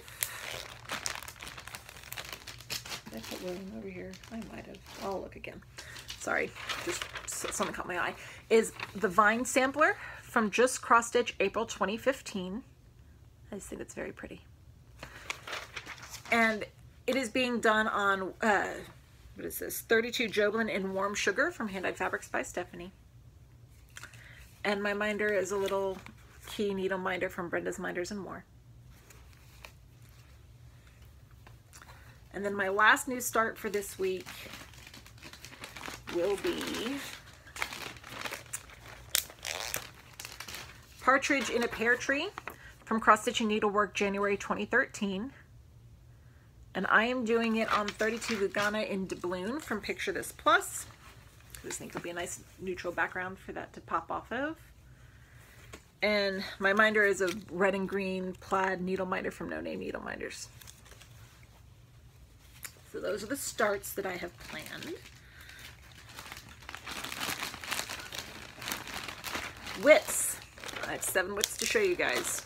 Did I put William over here? I might have. I'll look again. Sorry, just something caught my eye. Is the Vine Sampler from Just Cross Stitch, April 2015. I just think it's very pretty. And it is being done on, what is this? 32 Joblin in Warm Sugar from Hand Dyed Fabrics by Stephanie. And my minder is a little key needle minder from Brenda's Minders and More. And then my last new start for this week will be Partridge in a Pear Tree from Cross Stitching Needlework, January 2013. And I am doing it on 32 Lugana in Doubloon from Picture This Plus. I just think it'll be a nice neutral background for that to pop off of. And my minder is a red and green plaid needle minder from No Name Needle Minders. So those are the starts that I have planned. Whips. I have 7 whips to show you guys,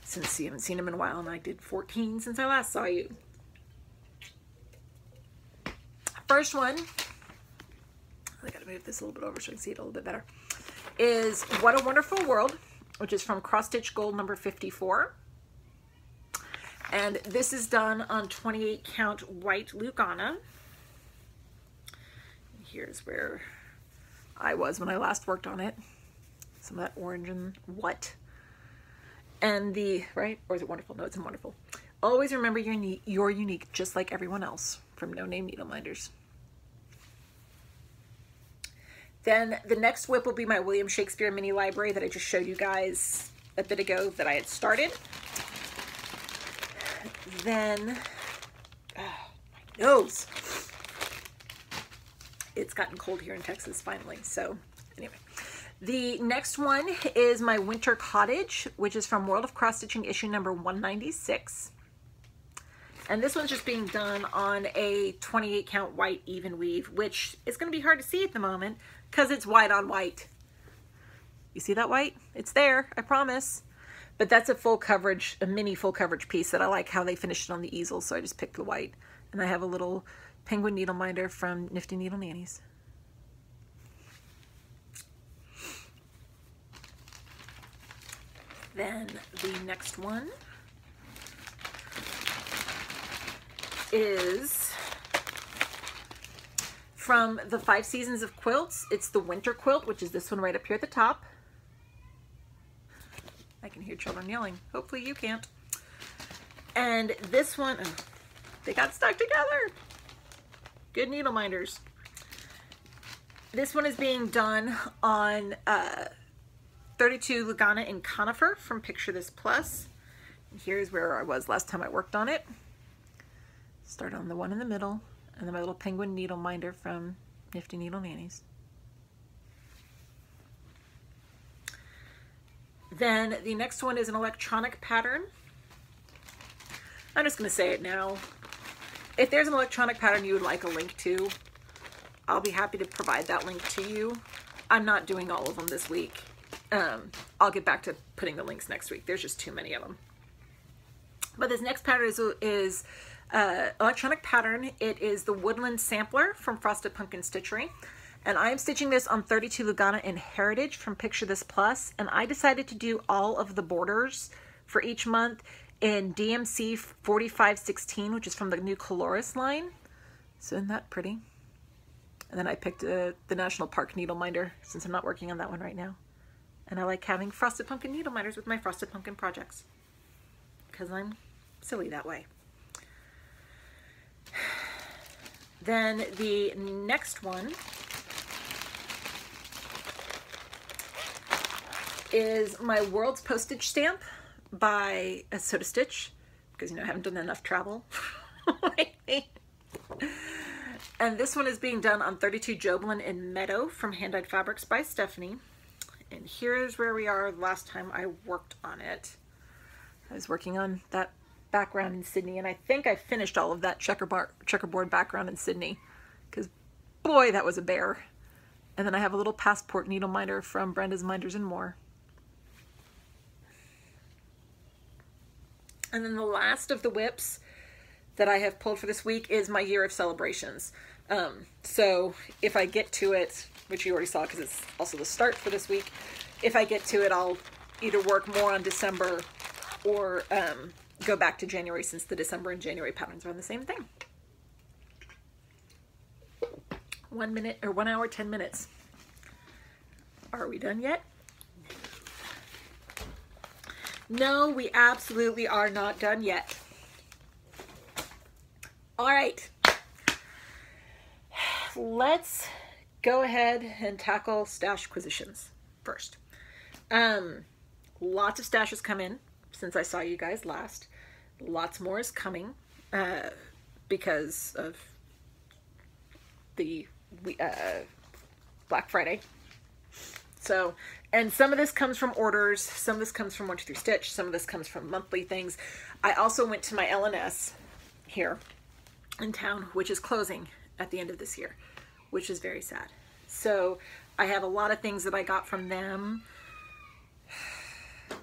since you haven't seen them in a while, and I did 14 since I last saw you. First one, I gotta move this a little bit over so I can see it a little bit better, is What a Wonderful World, which is from Cross Stitch Gold number 54. And this is done on 28 count white Lugana. Here's where I was when I last worked on it. Some of that orange and what. And the, right? Or is it wonderful? No, it's wonderful. Always remember you're unique, just like everyone else, from No Name Needle Minders. Then the next whip will be my William Shakespeare mini library that I just showed you guys a bit ago that I had started. Then, oh, my nose. It's gotten cold here in Texas finally. So anyway, the next one is my Winter Cottage, which is from World of Cross Stitching issue number 196. And this one's just being done on a 28 count white even weave, which is going to be hard to see at the moment because it's white on white. You see that white? It's there, I promise. But that's a full coverage, a mini full coverage piece that I like how they finished it on the easel, so I just picked the white. And I have a little penguin needle minder from Nifty Needle Nannies. Then the next one is from the 5 Seasons of Quilts. It's the Winter Quilt, which is this one right up here at the top. I can hear children yelling. Hopefully you can't. And this one, oh, they got stuck together. Good needle minders. This one is being done on 32 Lugana in Conifer from Picture This Plus. And here's where I was last time I worked on it. Start on the one in the middle, and then my little penguin needle minder from Nifty Needle Nannies. Then the next one is an electronic pattern. I'm just going to say it now. If there's an electronic pattern you would like a link to, I'll be happy to provide that link to you. I'm not doing all of them this week. I'll get back to putting the links next week. There's just too many of them. But this next pattern is electronic pattern. It is the Woodland Sampler from Frosted Pumpkin Stitchery. And I'm stitching this on 32 Lugana in Heritage from Picture This Plus. And I decided to do all of the borders for each month in DMC 4516, which is from the new Coloris line. So isn't that pretty? And then I picked the National Park needle minder since I'm not working on that one right now. And I like having Frosted Pumpkin needle minders with my Frosted Pumpkin projects because I'm silly that way. Then the next one is my World's Postage Stamp by Soda Stitch, because you know I haven't done enough travel lately. And this one is being done on 32 Joblin in Meadow from Hand Dyed Fabrics by Stephanie. And here's where we are last time I worked on it. I was working on that background in Sydney, and I think I finished all of that checkerboard background in Sydney, because boy, that was a bear. And then I have a little passport needle minder from Brenda's Minders and More. And then the last of the whips that I have pulled for this week is my year of celebrations. So if I get to it, which you already saw because it's also the start for this week, if I get to it, I'll either work more on December or go back to January, since the December and January patterns are on the same thing. 1 minute or 1 hour, 10 minutes. Are we done yet? No, we absolutely are not done yet. All right. Let's go ahead and tackle stash acquisitions first. Lots of stashes come in since I saw you guys last. Lots more is coming because of the Black Friday. So, and some of this comes from orders, some of this comes from 1-2-3 Stitch, some of this comes from monthly things. I also went to my LNS here in town, which is closing at the end of this year, which is very sad. So I have a lot of things that I got from them.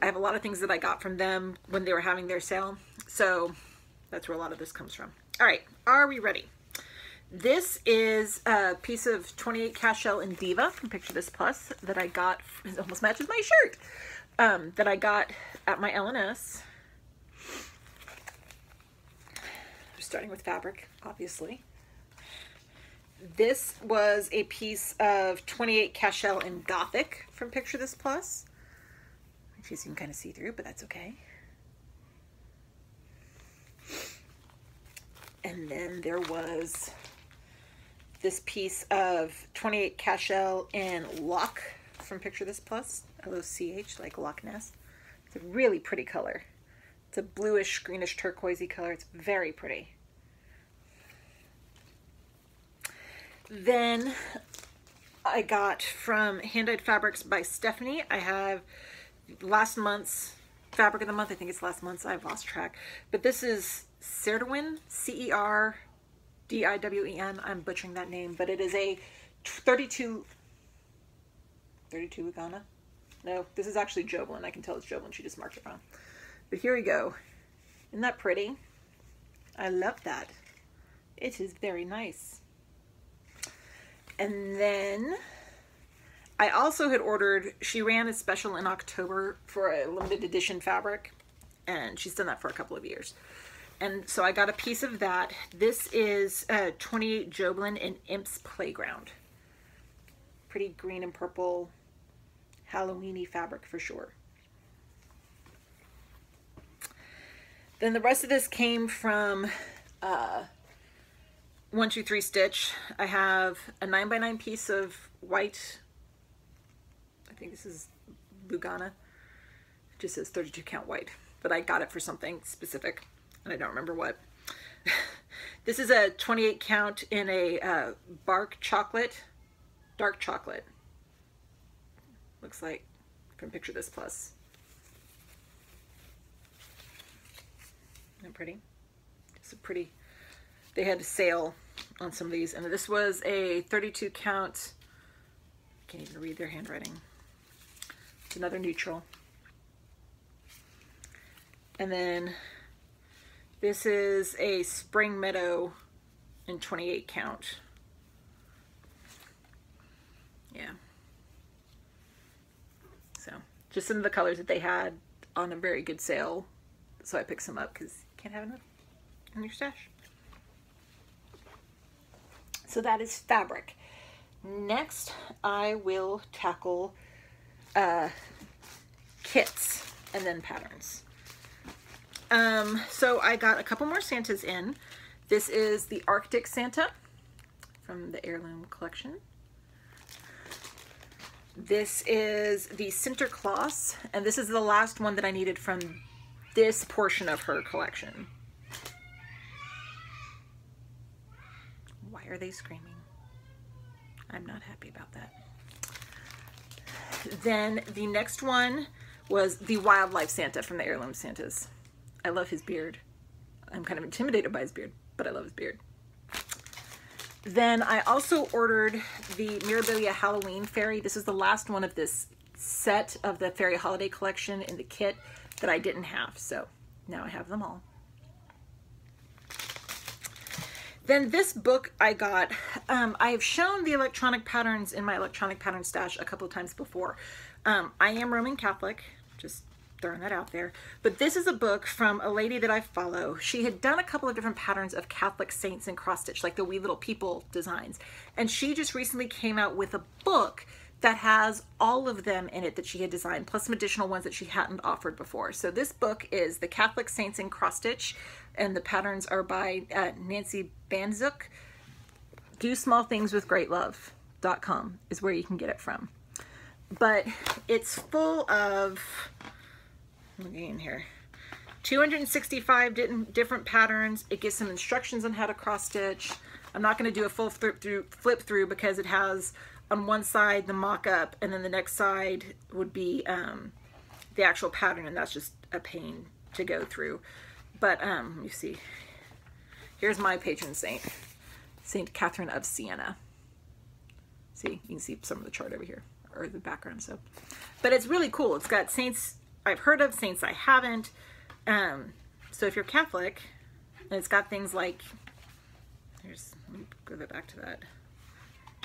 I have a lot of things that I got from them when they were having their sale. So that's where a lot of this comes from. All right, are we ready? This is a piece of 28 cash shell in Diva from Picture This Plus that I got. It almost matches my shirt. That I got at my LNS. Starting with fabric, obviously. This was a piece of 28 cash shell in Gothic from Picture This Plus. Which you can kind of see through, but that's okay. And then there was this piece of 28 cash shell in Loch from Picture This Plus, L-O-C-H, like Loch Ness. It's a really pretty color. It's a bluish, greenish, turquoisey color. It's very pretty. Then I got from Hand-Dyed Fabrics by Stephanie. I have last month's fabric of the month. I think it's last month's. I've lost track. But this is Cerdiwen, C-E-R-D-I-W-E-N. I'm butchering that name, but it is a 32 Lugana. No, this is actually Jovelin. I can tell it's Jovelin. She just marked it wrong. But here we go. Isn't that pretty? I love that. It is very nice. And then I also had ordered, she ran a special in October for a limited edition fabric, and she's done that for a couple of years. And so I got a piece of that. This is 28 Jovelin in Imp's Playground. Pretty green and purple, Halloween-y fabric for sure. Then the rest of this came from 1-2-3 Stitch. I have a 9x9 piece of white, I think this is Lugana. It just says 32 count white, but I got it for something specific and I don't remember what. This is a 28 count in a bark chocolate, dark chocolate. Looks like from Picture This Plus. Isn't that pretty? It's a pretty, they had a sale on some of these, and this was a 32 count, can't even read their handwriting. It's another neutral. And then this is a Spring Meadow in 28 count. Yeah. So just some of the colors that they had on a very good sale. So I picked some up because you can't have enough in your stash. So that is fabric. Next, I will tackle kits and then patterns. So I got a couple more Santas in. This is the Arctic Santa from the Heirloom collection. This is the Sinterklaas, and this is the last one that I needed from this portion of her collection. Why are they screaming? I'm not happy about that. Then the next one was the Wildlife Santa from the Heirloom Santas. I love his beard. I'm kind of intimidated by his beard, but I love his beard. Then I also ordered the Mirabilia Halloween Fairy. This is the last one of this set of the Fairy Holiday Collection in the kit that I didn't have. So now I have them all. Then this book I got, I have shown the electronic patterns in my electronic pattern stash a couple of times before. I am Roman Catholic, just throwing that out there. But this is a book from a lady that I follow. She had done a couple of different patterns of Catholic saints in cross stitch, like the wee little people designs. And she just recently came out with a book that has all of them in it that she had designed, plus some additional ones that she hadn't offered before. So this book is The Catholic Saints in Cross Stitch, and the patterns are by Nancy Banzuk. DoSmallThingsWithGreatLove.com is where you can get it from. But it's full of, looking in here, 265 different patterns. It gives some instructions on how to cross stitch. I'm not going to do a full flip through because it has on one side the mock-up, and then the next side would be the actual pattern, and that's just a pain to go through. But let me see. Here's my patron saint, Saint Catherine of Siena. See, you can see some of the chart over here, or the background. So, but it's really cool. It's got saints I've heard of, saints I haven't. So if you're Catholic, and it's got things like, here's, let me go back to that.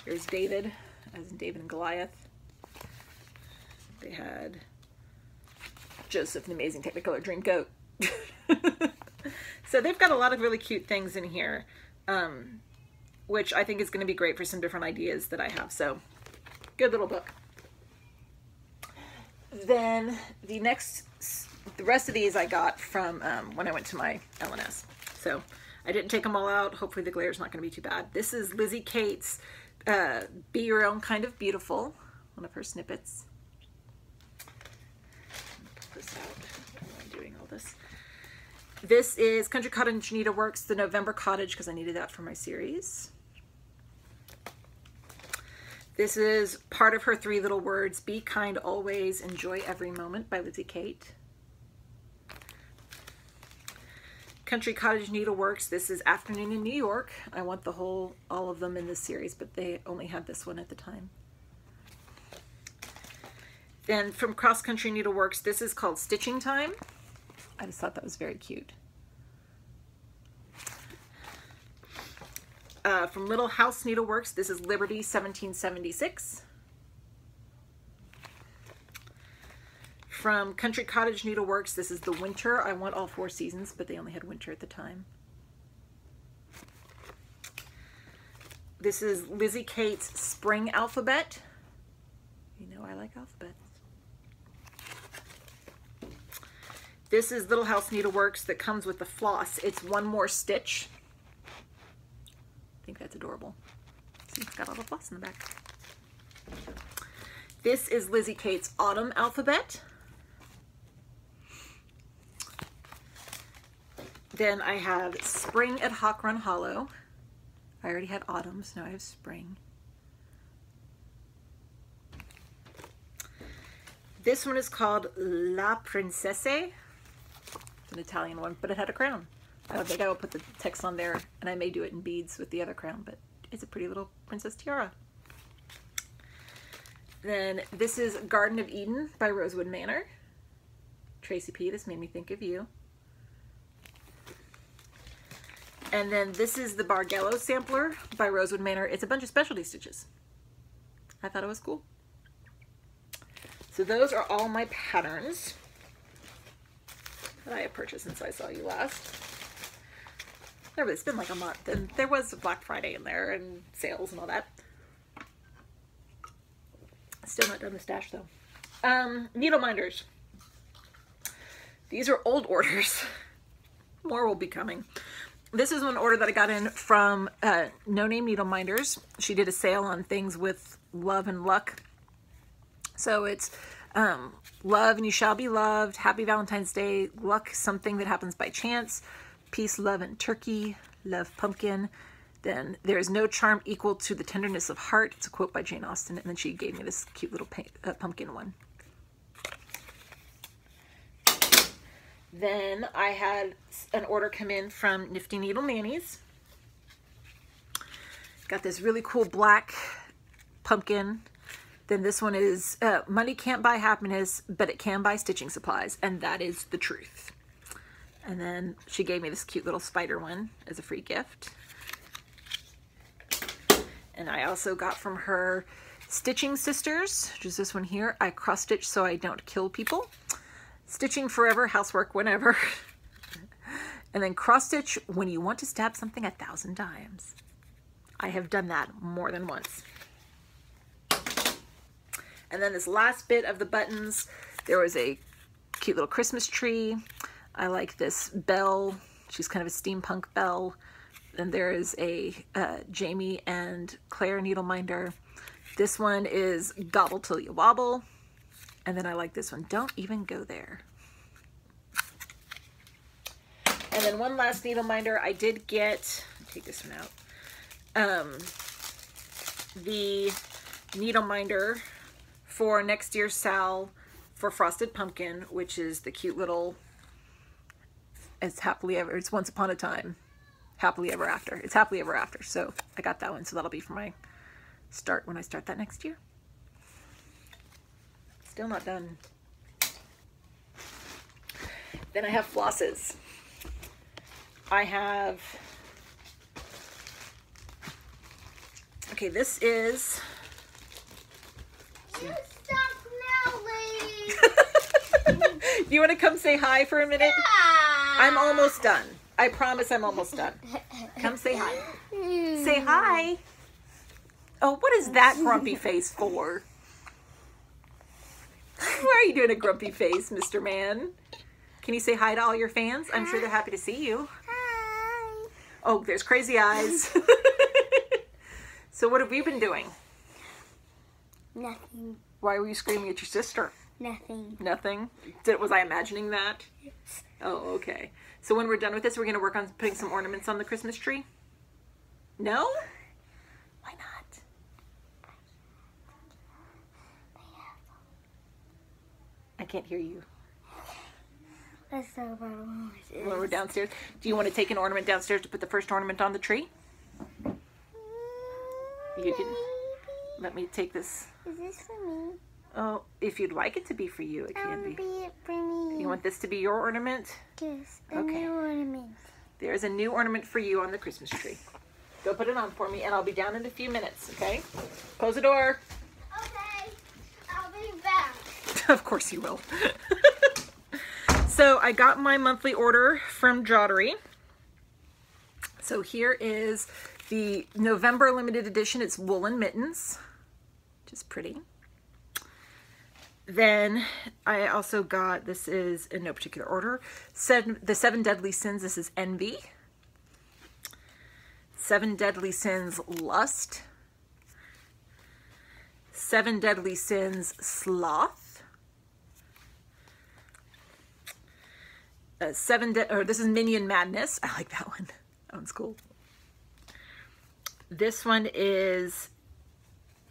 Here's David, as in David and Goliath. They had Joseph, the Amazing Technicolor Dream Coat. So they've got a lot of really cute things in here, which I think is going to be great for some different ideas that I have. So, good little book. Then the rest of these I got from when I went to my LNS. So I didn't take them all out. Hopefully the glare is not going to be too bad. This is Lizzie Kate's Be Your Own Kind of Beautiful, one of her snippets. Pull this out. Why am I doing all this? This is Country Cottage Needleworks, the November Cottage, because I needed that for my series. This is part of her 3 little words, Be Kind Always, Enjoy Every Moment by Lizzie Kate. Country Cottage Needleworks, this is Afternoon in New York. I want all of them in this series, but they only had this one at the time. Then from Cross Country Needleworks, this is called Stitching Time. I just thought that was very cute. From Little House Needleworks, this is Liberty 1776. From Country Cottage Needleworks, this is The Winter. I want all 4 seasons, but they only had winter at the time. This is Lizzie Kate's Spring Alphabet. You know I like alphabets. This is Little House Needleworks that comes with the floss. It's one more stitch. I think that's adorable. See, it's got all the floss in the back. This is Lizzie Kate's Autumn Alphabet. Then I have Spring at Hawk Run Hollow. I already had autumn, so now I have spring. This one is called La Princesse. It's an Italian one, but it had a crown. I don't think I will put the text on there, and I may do it in beads with the other crown, but it's a pretty little princess tiara. Then this is Garden of Eden by Rosewood Manor. Tracy P, this made me think of you. And then this is the Bargello Sampler by Rosewood Manor. It's a bunch of specialty stitches. I thought it was cool. So those are all my patterns that I have purchased since I saw you last. It's been like a month, and there was Black Friday in there and sales and all that. Still not done the stash though. Needle minders. These are old orders. More will be coming. This is one order that I got in from No Name Needle Minders. She did a sale on things with love and luck. So it's love and you shall be loved, happy Valentine's Day, luck, something that happens by chance, peace, love, and turkey, love, pumpkin. Then there is no charm equal to the tenderness of heart. It's a quote by Jane Austen. And then she gave me this cute little pumpkin one. Then I had an order come in from Nifty Needle Nannies. Got this really cool black pumpkin. Then this one is money can't buy happiness, but it can buy stitching supplies. And that is the truth. And then she gave me this cute little spider one as a free gift. And I also got from her Stitching Sisters, which is this one here. I cross stitch so I don't kill people. Stitching forever, housework whenever. And then cross stitch when you want to stab something 1,000 times. I have done that more than once. And then this last bit of the buttons, there was a cute little Christmas tree. I like this bell. She's kind of a steampunk bell. And there is a Jamie and Claire needleminder. This one is Gobble Till You Wobble. And then I like this one, Don't Even Go There. And then one last needleminder, I did get, take this one out, the needleminder for Next Year's Sal for Frosted Pumpkin, which is the cute little, it's happily ever, it's Once Upon a Time, happily ever after. It's happily ever after, so I got that one, so that'll be for my start when I start that next year. Still not done. Then I have flosses. I have, okay, this is, You stop now, lady. do you want to come say hi for a minute? Yeah. I'm almost done. I promise I'm almost done. Come say hi. Say hi. Oh, what is that grumpy face for? Why are you doing a grumpy face, Mr. Man? Can you say hi to all your fans? I'm sure they're happy to see you. Hi. Oh, there's crazy eyes. So what have you been doing? Nothing. Why were you screaming at your sister? Nothing. Nothing? Was I imagining that? Yes. Oh, okay. So when we're done with this, we're going to work on putting some ornaments on the Christmas tree? No? Why not? I can't hear you. Let's talk about ornaments. When we're downstairs. Do you want to take an ornament downstairs to put the first ornament on the tree? You can. Let me take this. Is this for me? Oh, if you'd like it to be for you, it can be. Be it for me. You want this to be your ornament? Yes, a Okay. new ornament. There's a new ornament for you on the Christmas tree. Go put it on for me, and I'll be down in a few minutes, okay? Close the door. Okay, I'll be back. Of course you will. So I got my monthly order from Jottery. So here is the November limited edition. It's woolen mittens, which is pretty. Then I also got, this is in no particular order, the 7 Deadly Sins. This is Envy. 7 Deadly Sins, Lust. 7 Deadly Sins, Sloth. This is Minion Madness. I like that one. That one's cool. This one is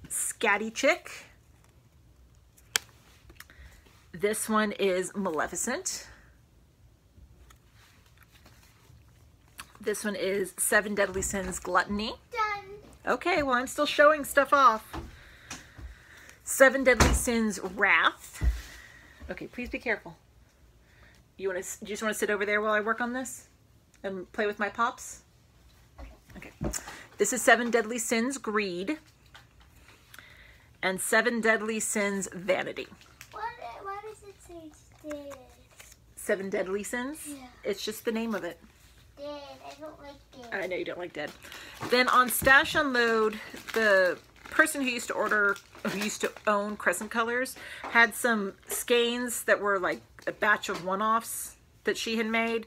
Scatty Chick. This one is Maleficent. This one is 7 Deadly Sins, Gluttony. Done. Okay, well, I'm still showing stuff off. 7 Deadly Sins, Wrath. Okay, please be careful. You just want to sit over there while I work on this and play with my pops? Okay. This is 7 Deadly Sins, Greed. And 7 Deadly Sins, Vanity. Why does it say dead? 7 Deadly Sins? Yeah. It's just the name of it. Dead. I don't like dead. I know you don't like dead. Then on Stash Unload, the person who used to own Crescent Colors had some skeins that were like a batch of one-offs that she had made.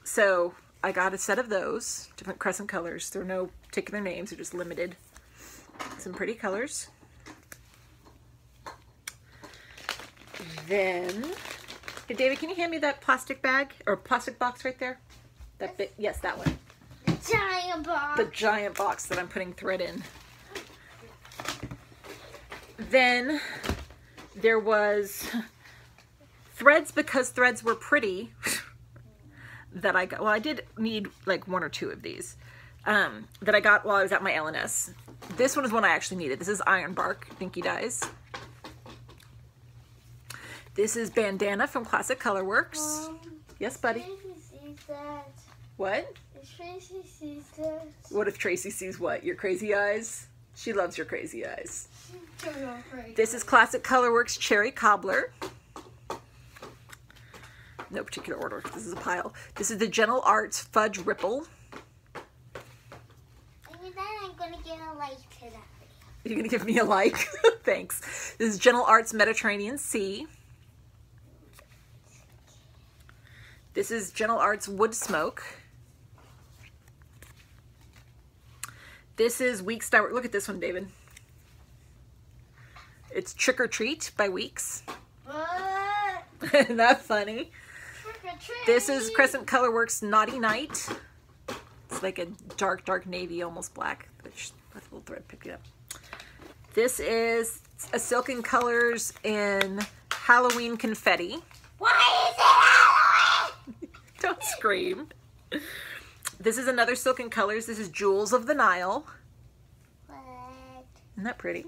So I got a set of those, different Crescent Colors. There are no particular names, they're just limited. Some pretty colors. Then, hey David, can you hand me that plastic bag or plastic box right there? That bit, yes, that one. The giant box. The giant box that I'm putting thread in. Then there was threads, because threads were pretty, that I got. Well, I did need like 1 or 2 of these that I got while I was at my LNS. This one is one I actually needed. This is Iron Bark Dinky Dyes. This is Bandana from Classic Colorworks. Yes, buddy. Is that? What? If Tracy sees this. What if Tracy sees what? Your crazy eyes? She loves your crazy eyes. Crazy. This is Classic Colorworks Cherry Cobbler. No particular order. This is a pile. This is the Gentle Arts Fudge Ripple. And then I'm going to give a like to that. You're going to give me a like? Thanks. This is Gentle Arts Mediterranean Sea. This is Gentle Arts Wood Smoke. This is Weeks Dye. Look at this one, David. It's Trick or Treat by Weeks. What? Isn't that funny? Trick or treat. This is Crescent Colorworks Naughty Night. It's like a dark, dark navy, almost black. With a little thread picked it up. This is a Silken Colors in Halloween Confetti. Why is it Halloween? Don't scream. This is another Silken Colors. This is Jewels of the Nile. What? Isn't that pretty?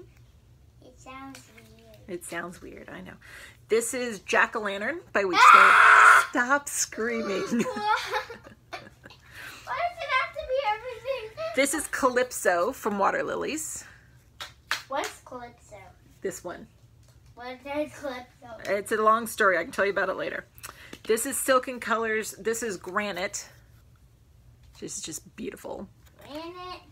It sounds weird. It sounds weird, I know. This is Jack-O-Lantern by Weeks. Stop screaming. Why does it have to be everything? This is Calypso from Water Lilies. What's Calypso? This one. What is Calypso? It's a long story. I can tell you about it later. This is Silken Colors. This is Granite. This is just beautiful. Granite.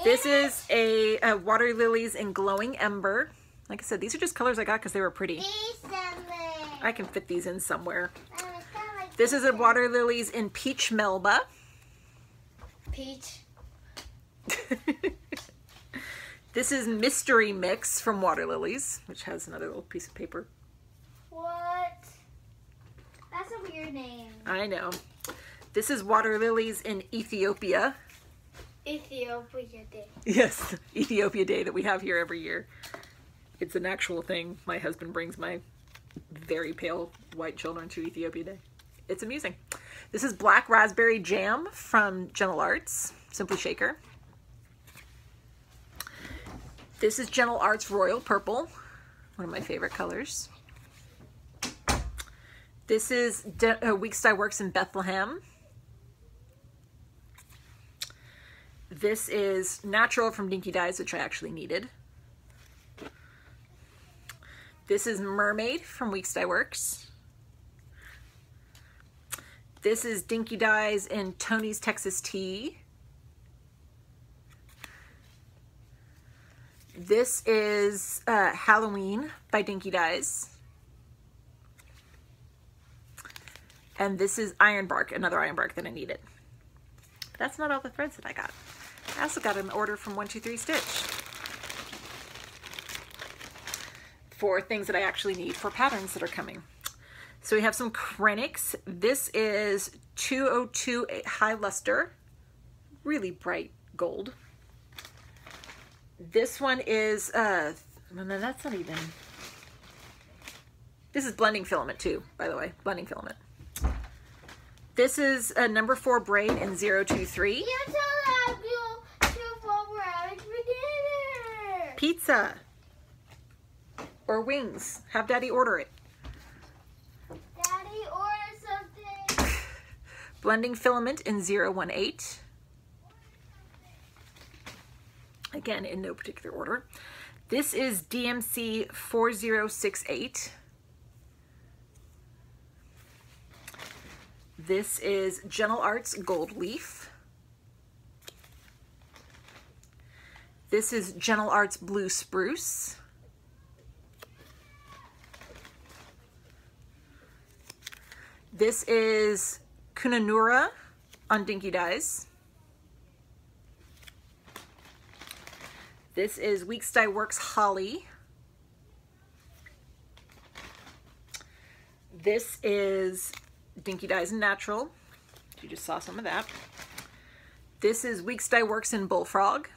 This is a Water Lilies in Glowing Ember. Like I said, these are just colors I got because they were pretty. I can fit these in somewhere. This is a Water Lilies in Peach Melba. Peach. This is Mystery Mix from Water Lilies, which has another little piece of paper. What? That's a weird name. I know. This is Water Lilies in Ethiopia. Ethiopia Day. Yes, Ethiopia Day that we have here every year. It's an actual thing. My husband brings my very pale white children to Ethiopia Day. It's amusing. This is Black Raspberry Jam from Gentle Arts, Simply Shaker. This is Gentle Arts Royal Purple, one of my favorite colors. This is Weeks Dye Works in Bethlehem. This is Natural from Dinky Dyes, which I actually needed. This is Mermaid from Weeks Dye Works. This is Dinky Dyes in Tony's Texas Tea. This is Halloween by Dinky Dyes. And this is Ironbark, another Ironbark that I needed. But that's not all the threads that I got. I also got an order from 123 Stitch for things that I actually need for patterns that are coming. So we have some Krennics. This is 202 High Luster, really bright gold. This one is, no, that's not even, this is Blending Filament too, by the way, Blending Filament. This is a number 4 braid in 023. You tell that you to forward beginner. Pizza or wings. Have Daddy order it. Daddy, order something. Blending Filament in 018. Again, in no particular order. This is DMC 4068. This is Gentle Arts Gold Leaf. This is Gentle Arts Blue Spruce. This is Kunanura on Dinky Dyes. This is Weeks Dye Works Holly. This is Dinky Dyes Natural. You just saw some of that. This is Weeks Dye Works in Bullfrog.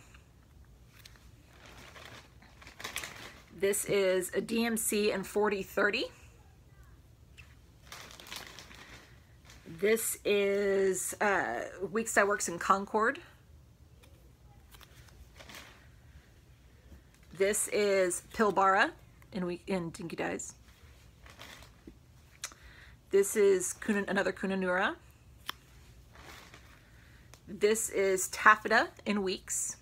This is a DMC in 4030. This is Weeks Dye Works in Concord. This is Pilbara in Dinky Dyes. This is another Kunanura. This is taffeta in weeks.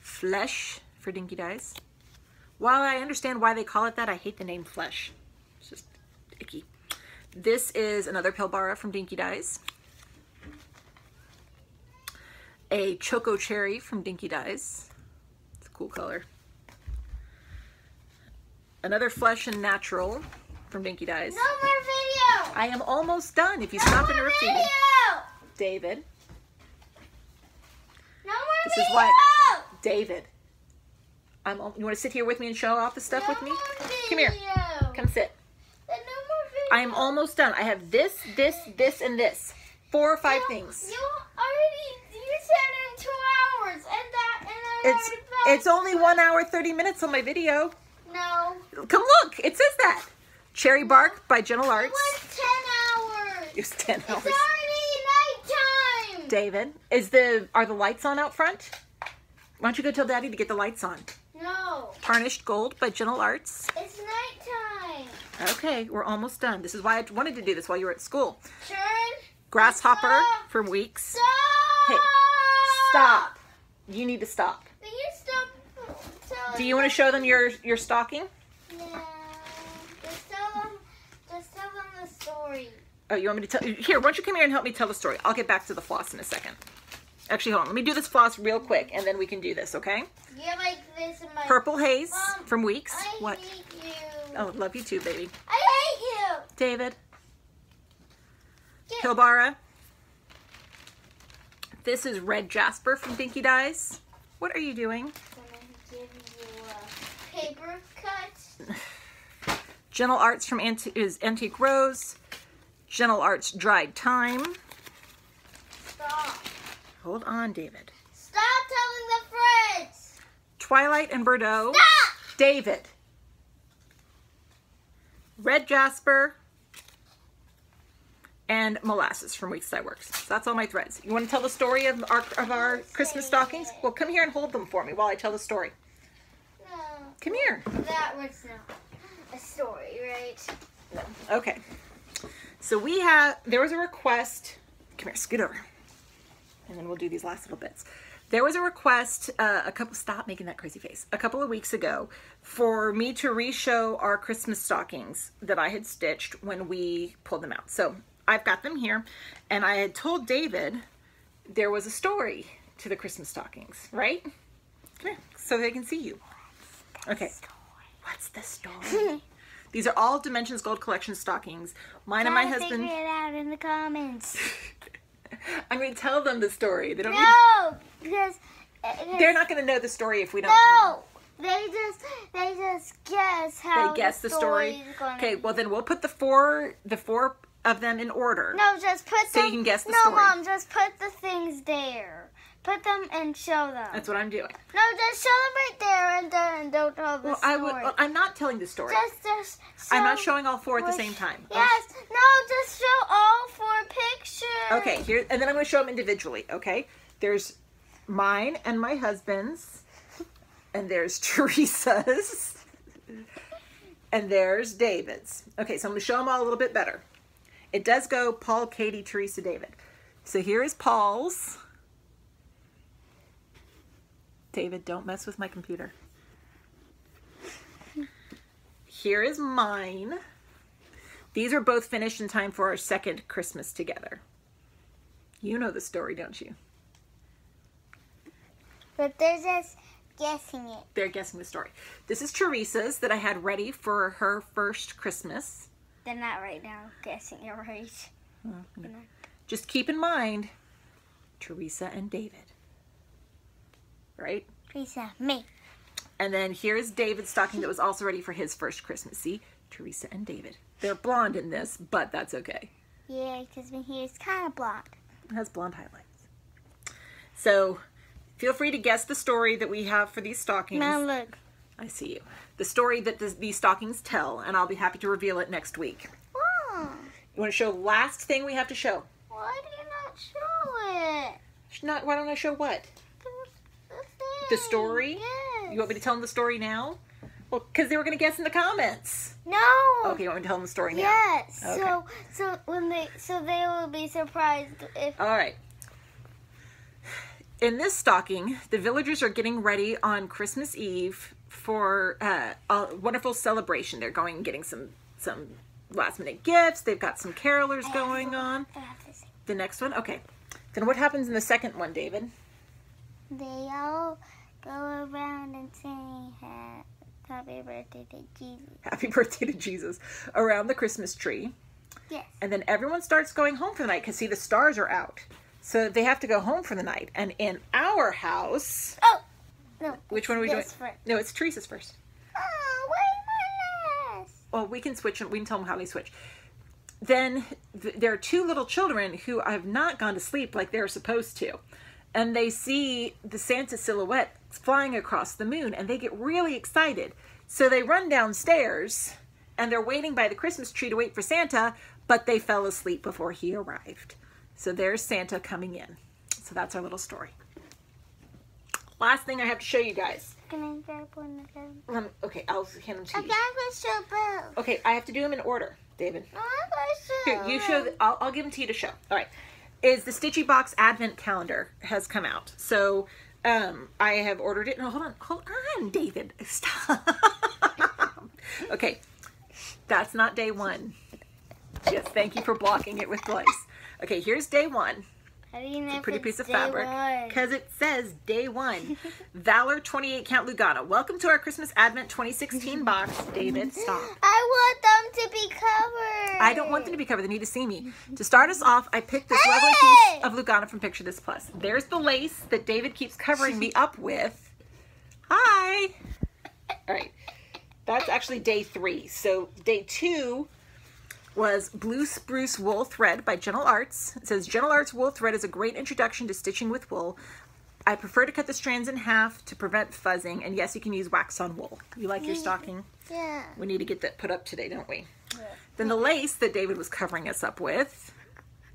Flesh for Dinky Dies. While I understand why they call it that, I hate the name Flesh. It's just icky. This is another Pilbara from Dinky Dies. A Choco Cherry from Dinky Dies. It's a cool color. Another Flesh and Natural from Dinky Dies. No more video. I am almost done. If you stop interrupting me. David. No more This video. is why, David. You want to sit here with me and show off the stuff with me? Come here. Come sit. No more video. I am almost done. I have this, and this. 4 or 5 things. You said in 2 hours, and I already It's only 1 hour 30 minutes on my video. No. Come look. It says that. Cherry Bark by Gentle Arts. It was 10 hours. It was 10 hours. It's already nighttime. David, are the lights on out front? Why don't you go tell Daddy to get the lights on? No. Tarnished Gold by Gentle Arts. It's nighttime. Okay, we're almost done. This is why I wanted to do this while you were at school. Turn. Grasshopper Stop. for weeks. Stop. Hey, stop. You need to stop. Will you stop telling Do you want to show them your stocking? No. Just tell them the story. Oh, you want me to tell? Here, why don't you come here and help me tell the story? I'll get back to the floss in a second. Actually, hold on. Let me do this floss real quick, and then we can do this, okay? You're like this in my... Purple Haze Mom, from Weeks. I What? hate you. Oh, love you too, baby. I hate you. David. Get- Pilbara. This is Red Jasper from Dinky Dies. What are you doing? I'm gonna give you a paper cut. Gentle Arts from Antique Rose. Gentle Arts Dried Thyme. Stop. Hold on, David. Stop telling the friends. Twilight and Bordeaux. Stop. David. Red Jasper. And Molasses from Weeks Dye Works. So that's all my threads. You want to tell the story of our Christmas stockings? Well, come here and hold them for me while I tell the story. No. Come here. That was not a story, right? No. Okay. So there was a request. Come here, scoot over. And then we'll do these last little bits. There was a request, stop making that crazy face, a couple of weeks ago for me to re-show our Christmas stockings that I had stitched when we pulled them out. So I've got them here, and I had told David there was a story to the Christmas stockings, right? Come here, so they can see you. Okay. What's the story? These are all Dimensions Gold Collection stockings. Mine and my husband. Figure it out in the comments. I'm going to tell them the story. They don't. No, because They're not going to know the story if we don't. no, they just guess how. They guess the story. story's gonna Okay, be. well then we'll put the four of them in order. No, just put So them. you can guess the no, story. Mom, just put the things there. Put them and show them. That's what I'm doing. No, just show them right there and don't tell the Well, story. I'm not telling the story. Just I'm not show- showing all four at the same time. Yes, no, just show all 4 pictures. Okay, here, and then I'm going to show them individually, okay? There's mine and my husband's, and there's Teresa's, and there's David's. Okay, so I'm going to show them all a little bit better. It does go Paul, Katie, Teresa, David. So here is Paul's. David, don't mess with my computer. Here is mine. These are both finished in time for our second Christmas together. You know the story, don't you? But they're just guessing it. They're guessing the story. This is Teresa's that I had ready for her first Christmas. They're not right now guessing it right. Just keep in mind, Teresa and David. Right? Teresa, me. And then here's David's stocking that was also ready for his first Christmas. See? Teresa and David. They're blonde in this, but that's okay. Yeah, because my hair is kind of blonde. It has blonde highlights. So feel free to guess the story that we have for these stockings. Now look. I see you. The story that these stockings tell, and I'll be happy to reveal it next week. Oh, You want to show last thing we have to show? why do you not show it? Why don't I show what? The thing. The story? Yes. You want me to tell them the story now? Well, because they were going to guess in the comments. No. Okay, you want me to tell them the story now? Yes. Okay. So they will be surprised if. All right. In this stocking, the villagers are getting ready on Christmas Eve for a wonderful celebration. They're going and getting some last minute gifts. They've got some carolers going on. The next one? Okay. Then what happens in the second one, David? They all go around and sing happy birthday to Jesus. Happy birthday to Jesus around the Christmas tree. Yes. And then everyone starts going home for the night because, see, the stars are out. So they have to go home for the night. And in our house... Oh! No. Which one are we doing? First. No, it's Teresa's first. Oh, wait my last. Well, we can switch. We can tell them how they switch. Then there are two little children who have not gone to sleep like they're supposed to. And they see the Santa silhouette flying across the moon, and they get really excited. So they run downstairs, and they're waiting by the Christmas tree to wait for Santa, but they fell asleep before he arrived. So there's Santa coming in. So that's our little story. Last thing I have to show you guys. Can I grab one of them? Okay, I'll hand them to you. I got to show both. Okay, I have to do them in order, David. Here, you show. I'll give them to you to show. All right. Is the Stitchy Box Advent Calendar has come out. So I have ordered it. No, hold on, David. Stop. Okay, that's not day one. Yes, thank you for blocking it with lace. Okay, here's day one. How do you know It's a pretty if piece it's of fabric because it says day one. Valor 28 count Lugana. Welcome to our Christmas Advent 2016 box. David, stop. I want them to be covered. I don't want them to be covered. They need to see me. To start us off, I picked this lovely piece of Lugana from Picture This Plus. There's the lace that David keeps covering me up with. Hi. All right. That's actually day 3. So day 2 was Blue Spruce Wool Thread by Gentle Arts. It says, Gentle Arts wool thread is a great introduction to stitching with wool. I prefer to cut the strands in half to prevent fuzzing. And yes, you can use wax on wool. You like your stocking? Yeah. We need to get that put up today, don't we? Yeah. Then the lace that David was covering us up with,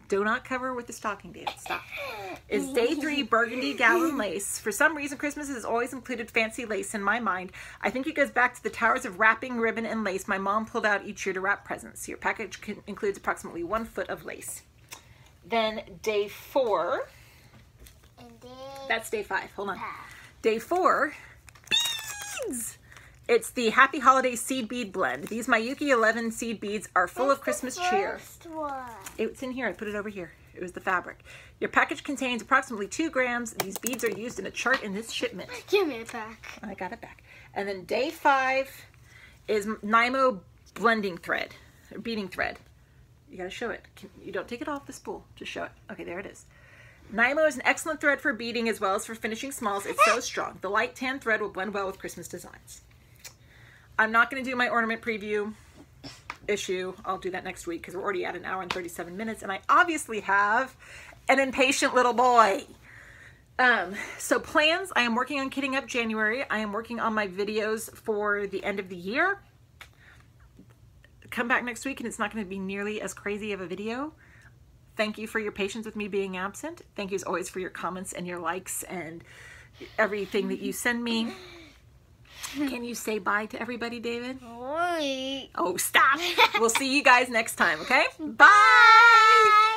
do not cover with the stocking, David, stop, is day 3 Burgundy Gallon Lace. For some reason, Christmas has always included fancy lace in my mind. I think it goes back to the towers of wrapping ribbon and lace my mom pulled out each year to wrap presents. Your package includes approximately 1 foot of lace. Then day 4, that's day 5, hold on. Day 4, beads! It's the Happy Holidays Seed Bead Blend. These Miyuki 11 seed beads are full of Christmas cheer. It's in here. I put it over here. It was the fabric. Your package contains approximately 2 grams. These beads are used in a chart in this shipment. Give me it back. I got it back. And then day 5 is Nymo blending thread, or beading thread. You got to show it. You don't take it off the spool. Just show it. Okay, there it is. Nymo is an excellent thread for beading as well as for finishing smalls. It's so strong. The light tan thread will blend well with Christmas designs. I'm not going to do my ornament preview issue. I'll do that next week because we're already at 1 hour and 37 minutes and I obviously have an impatient little boy. So plans, I am working on kitting up January. I am working on my videos for the end of the year. Come back next week and it's not going to be nearly as crazy of a video. Thank you for your patience with me being absent. Thank you as always for your comments and your likes and everything that you send me. Can you say bye to everybody, David? Wait. Oh, stop. We'll see you guys next time, okay? Bye.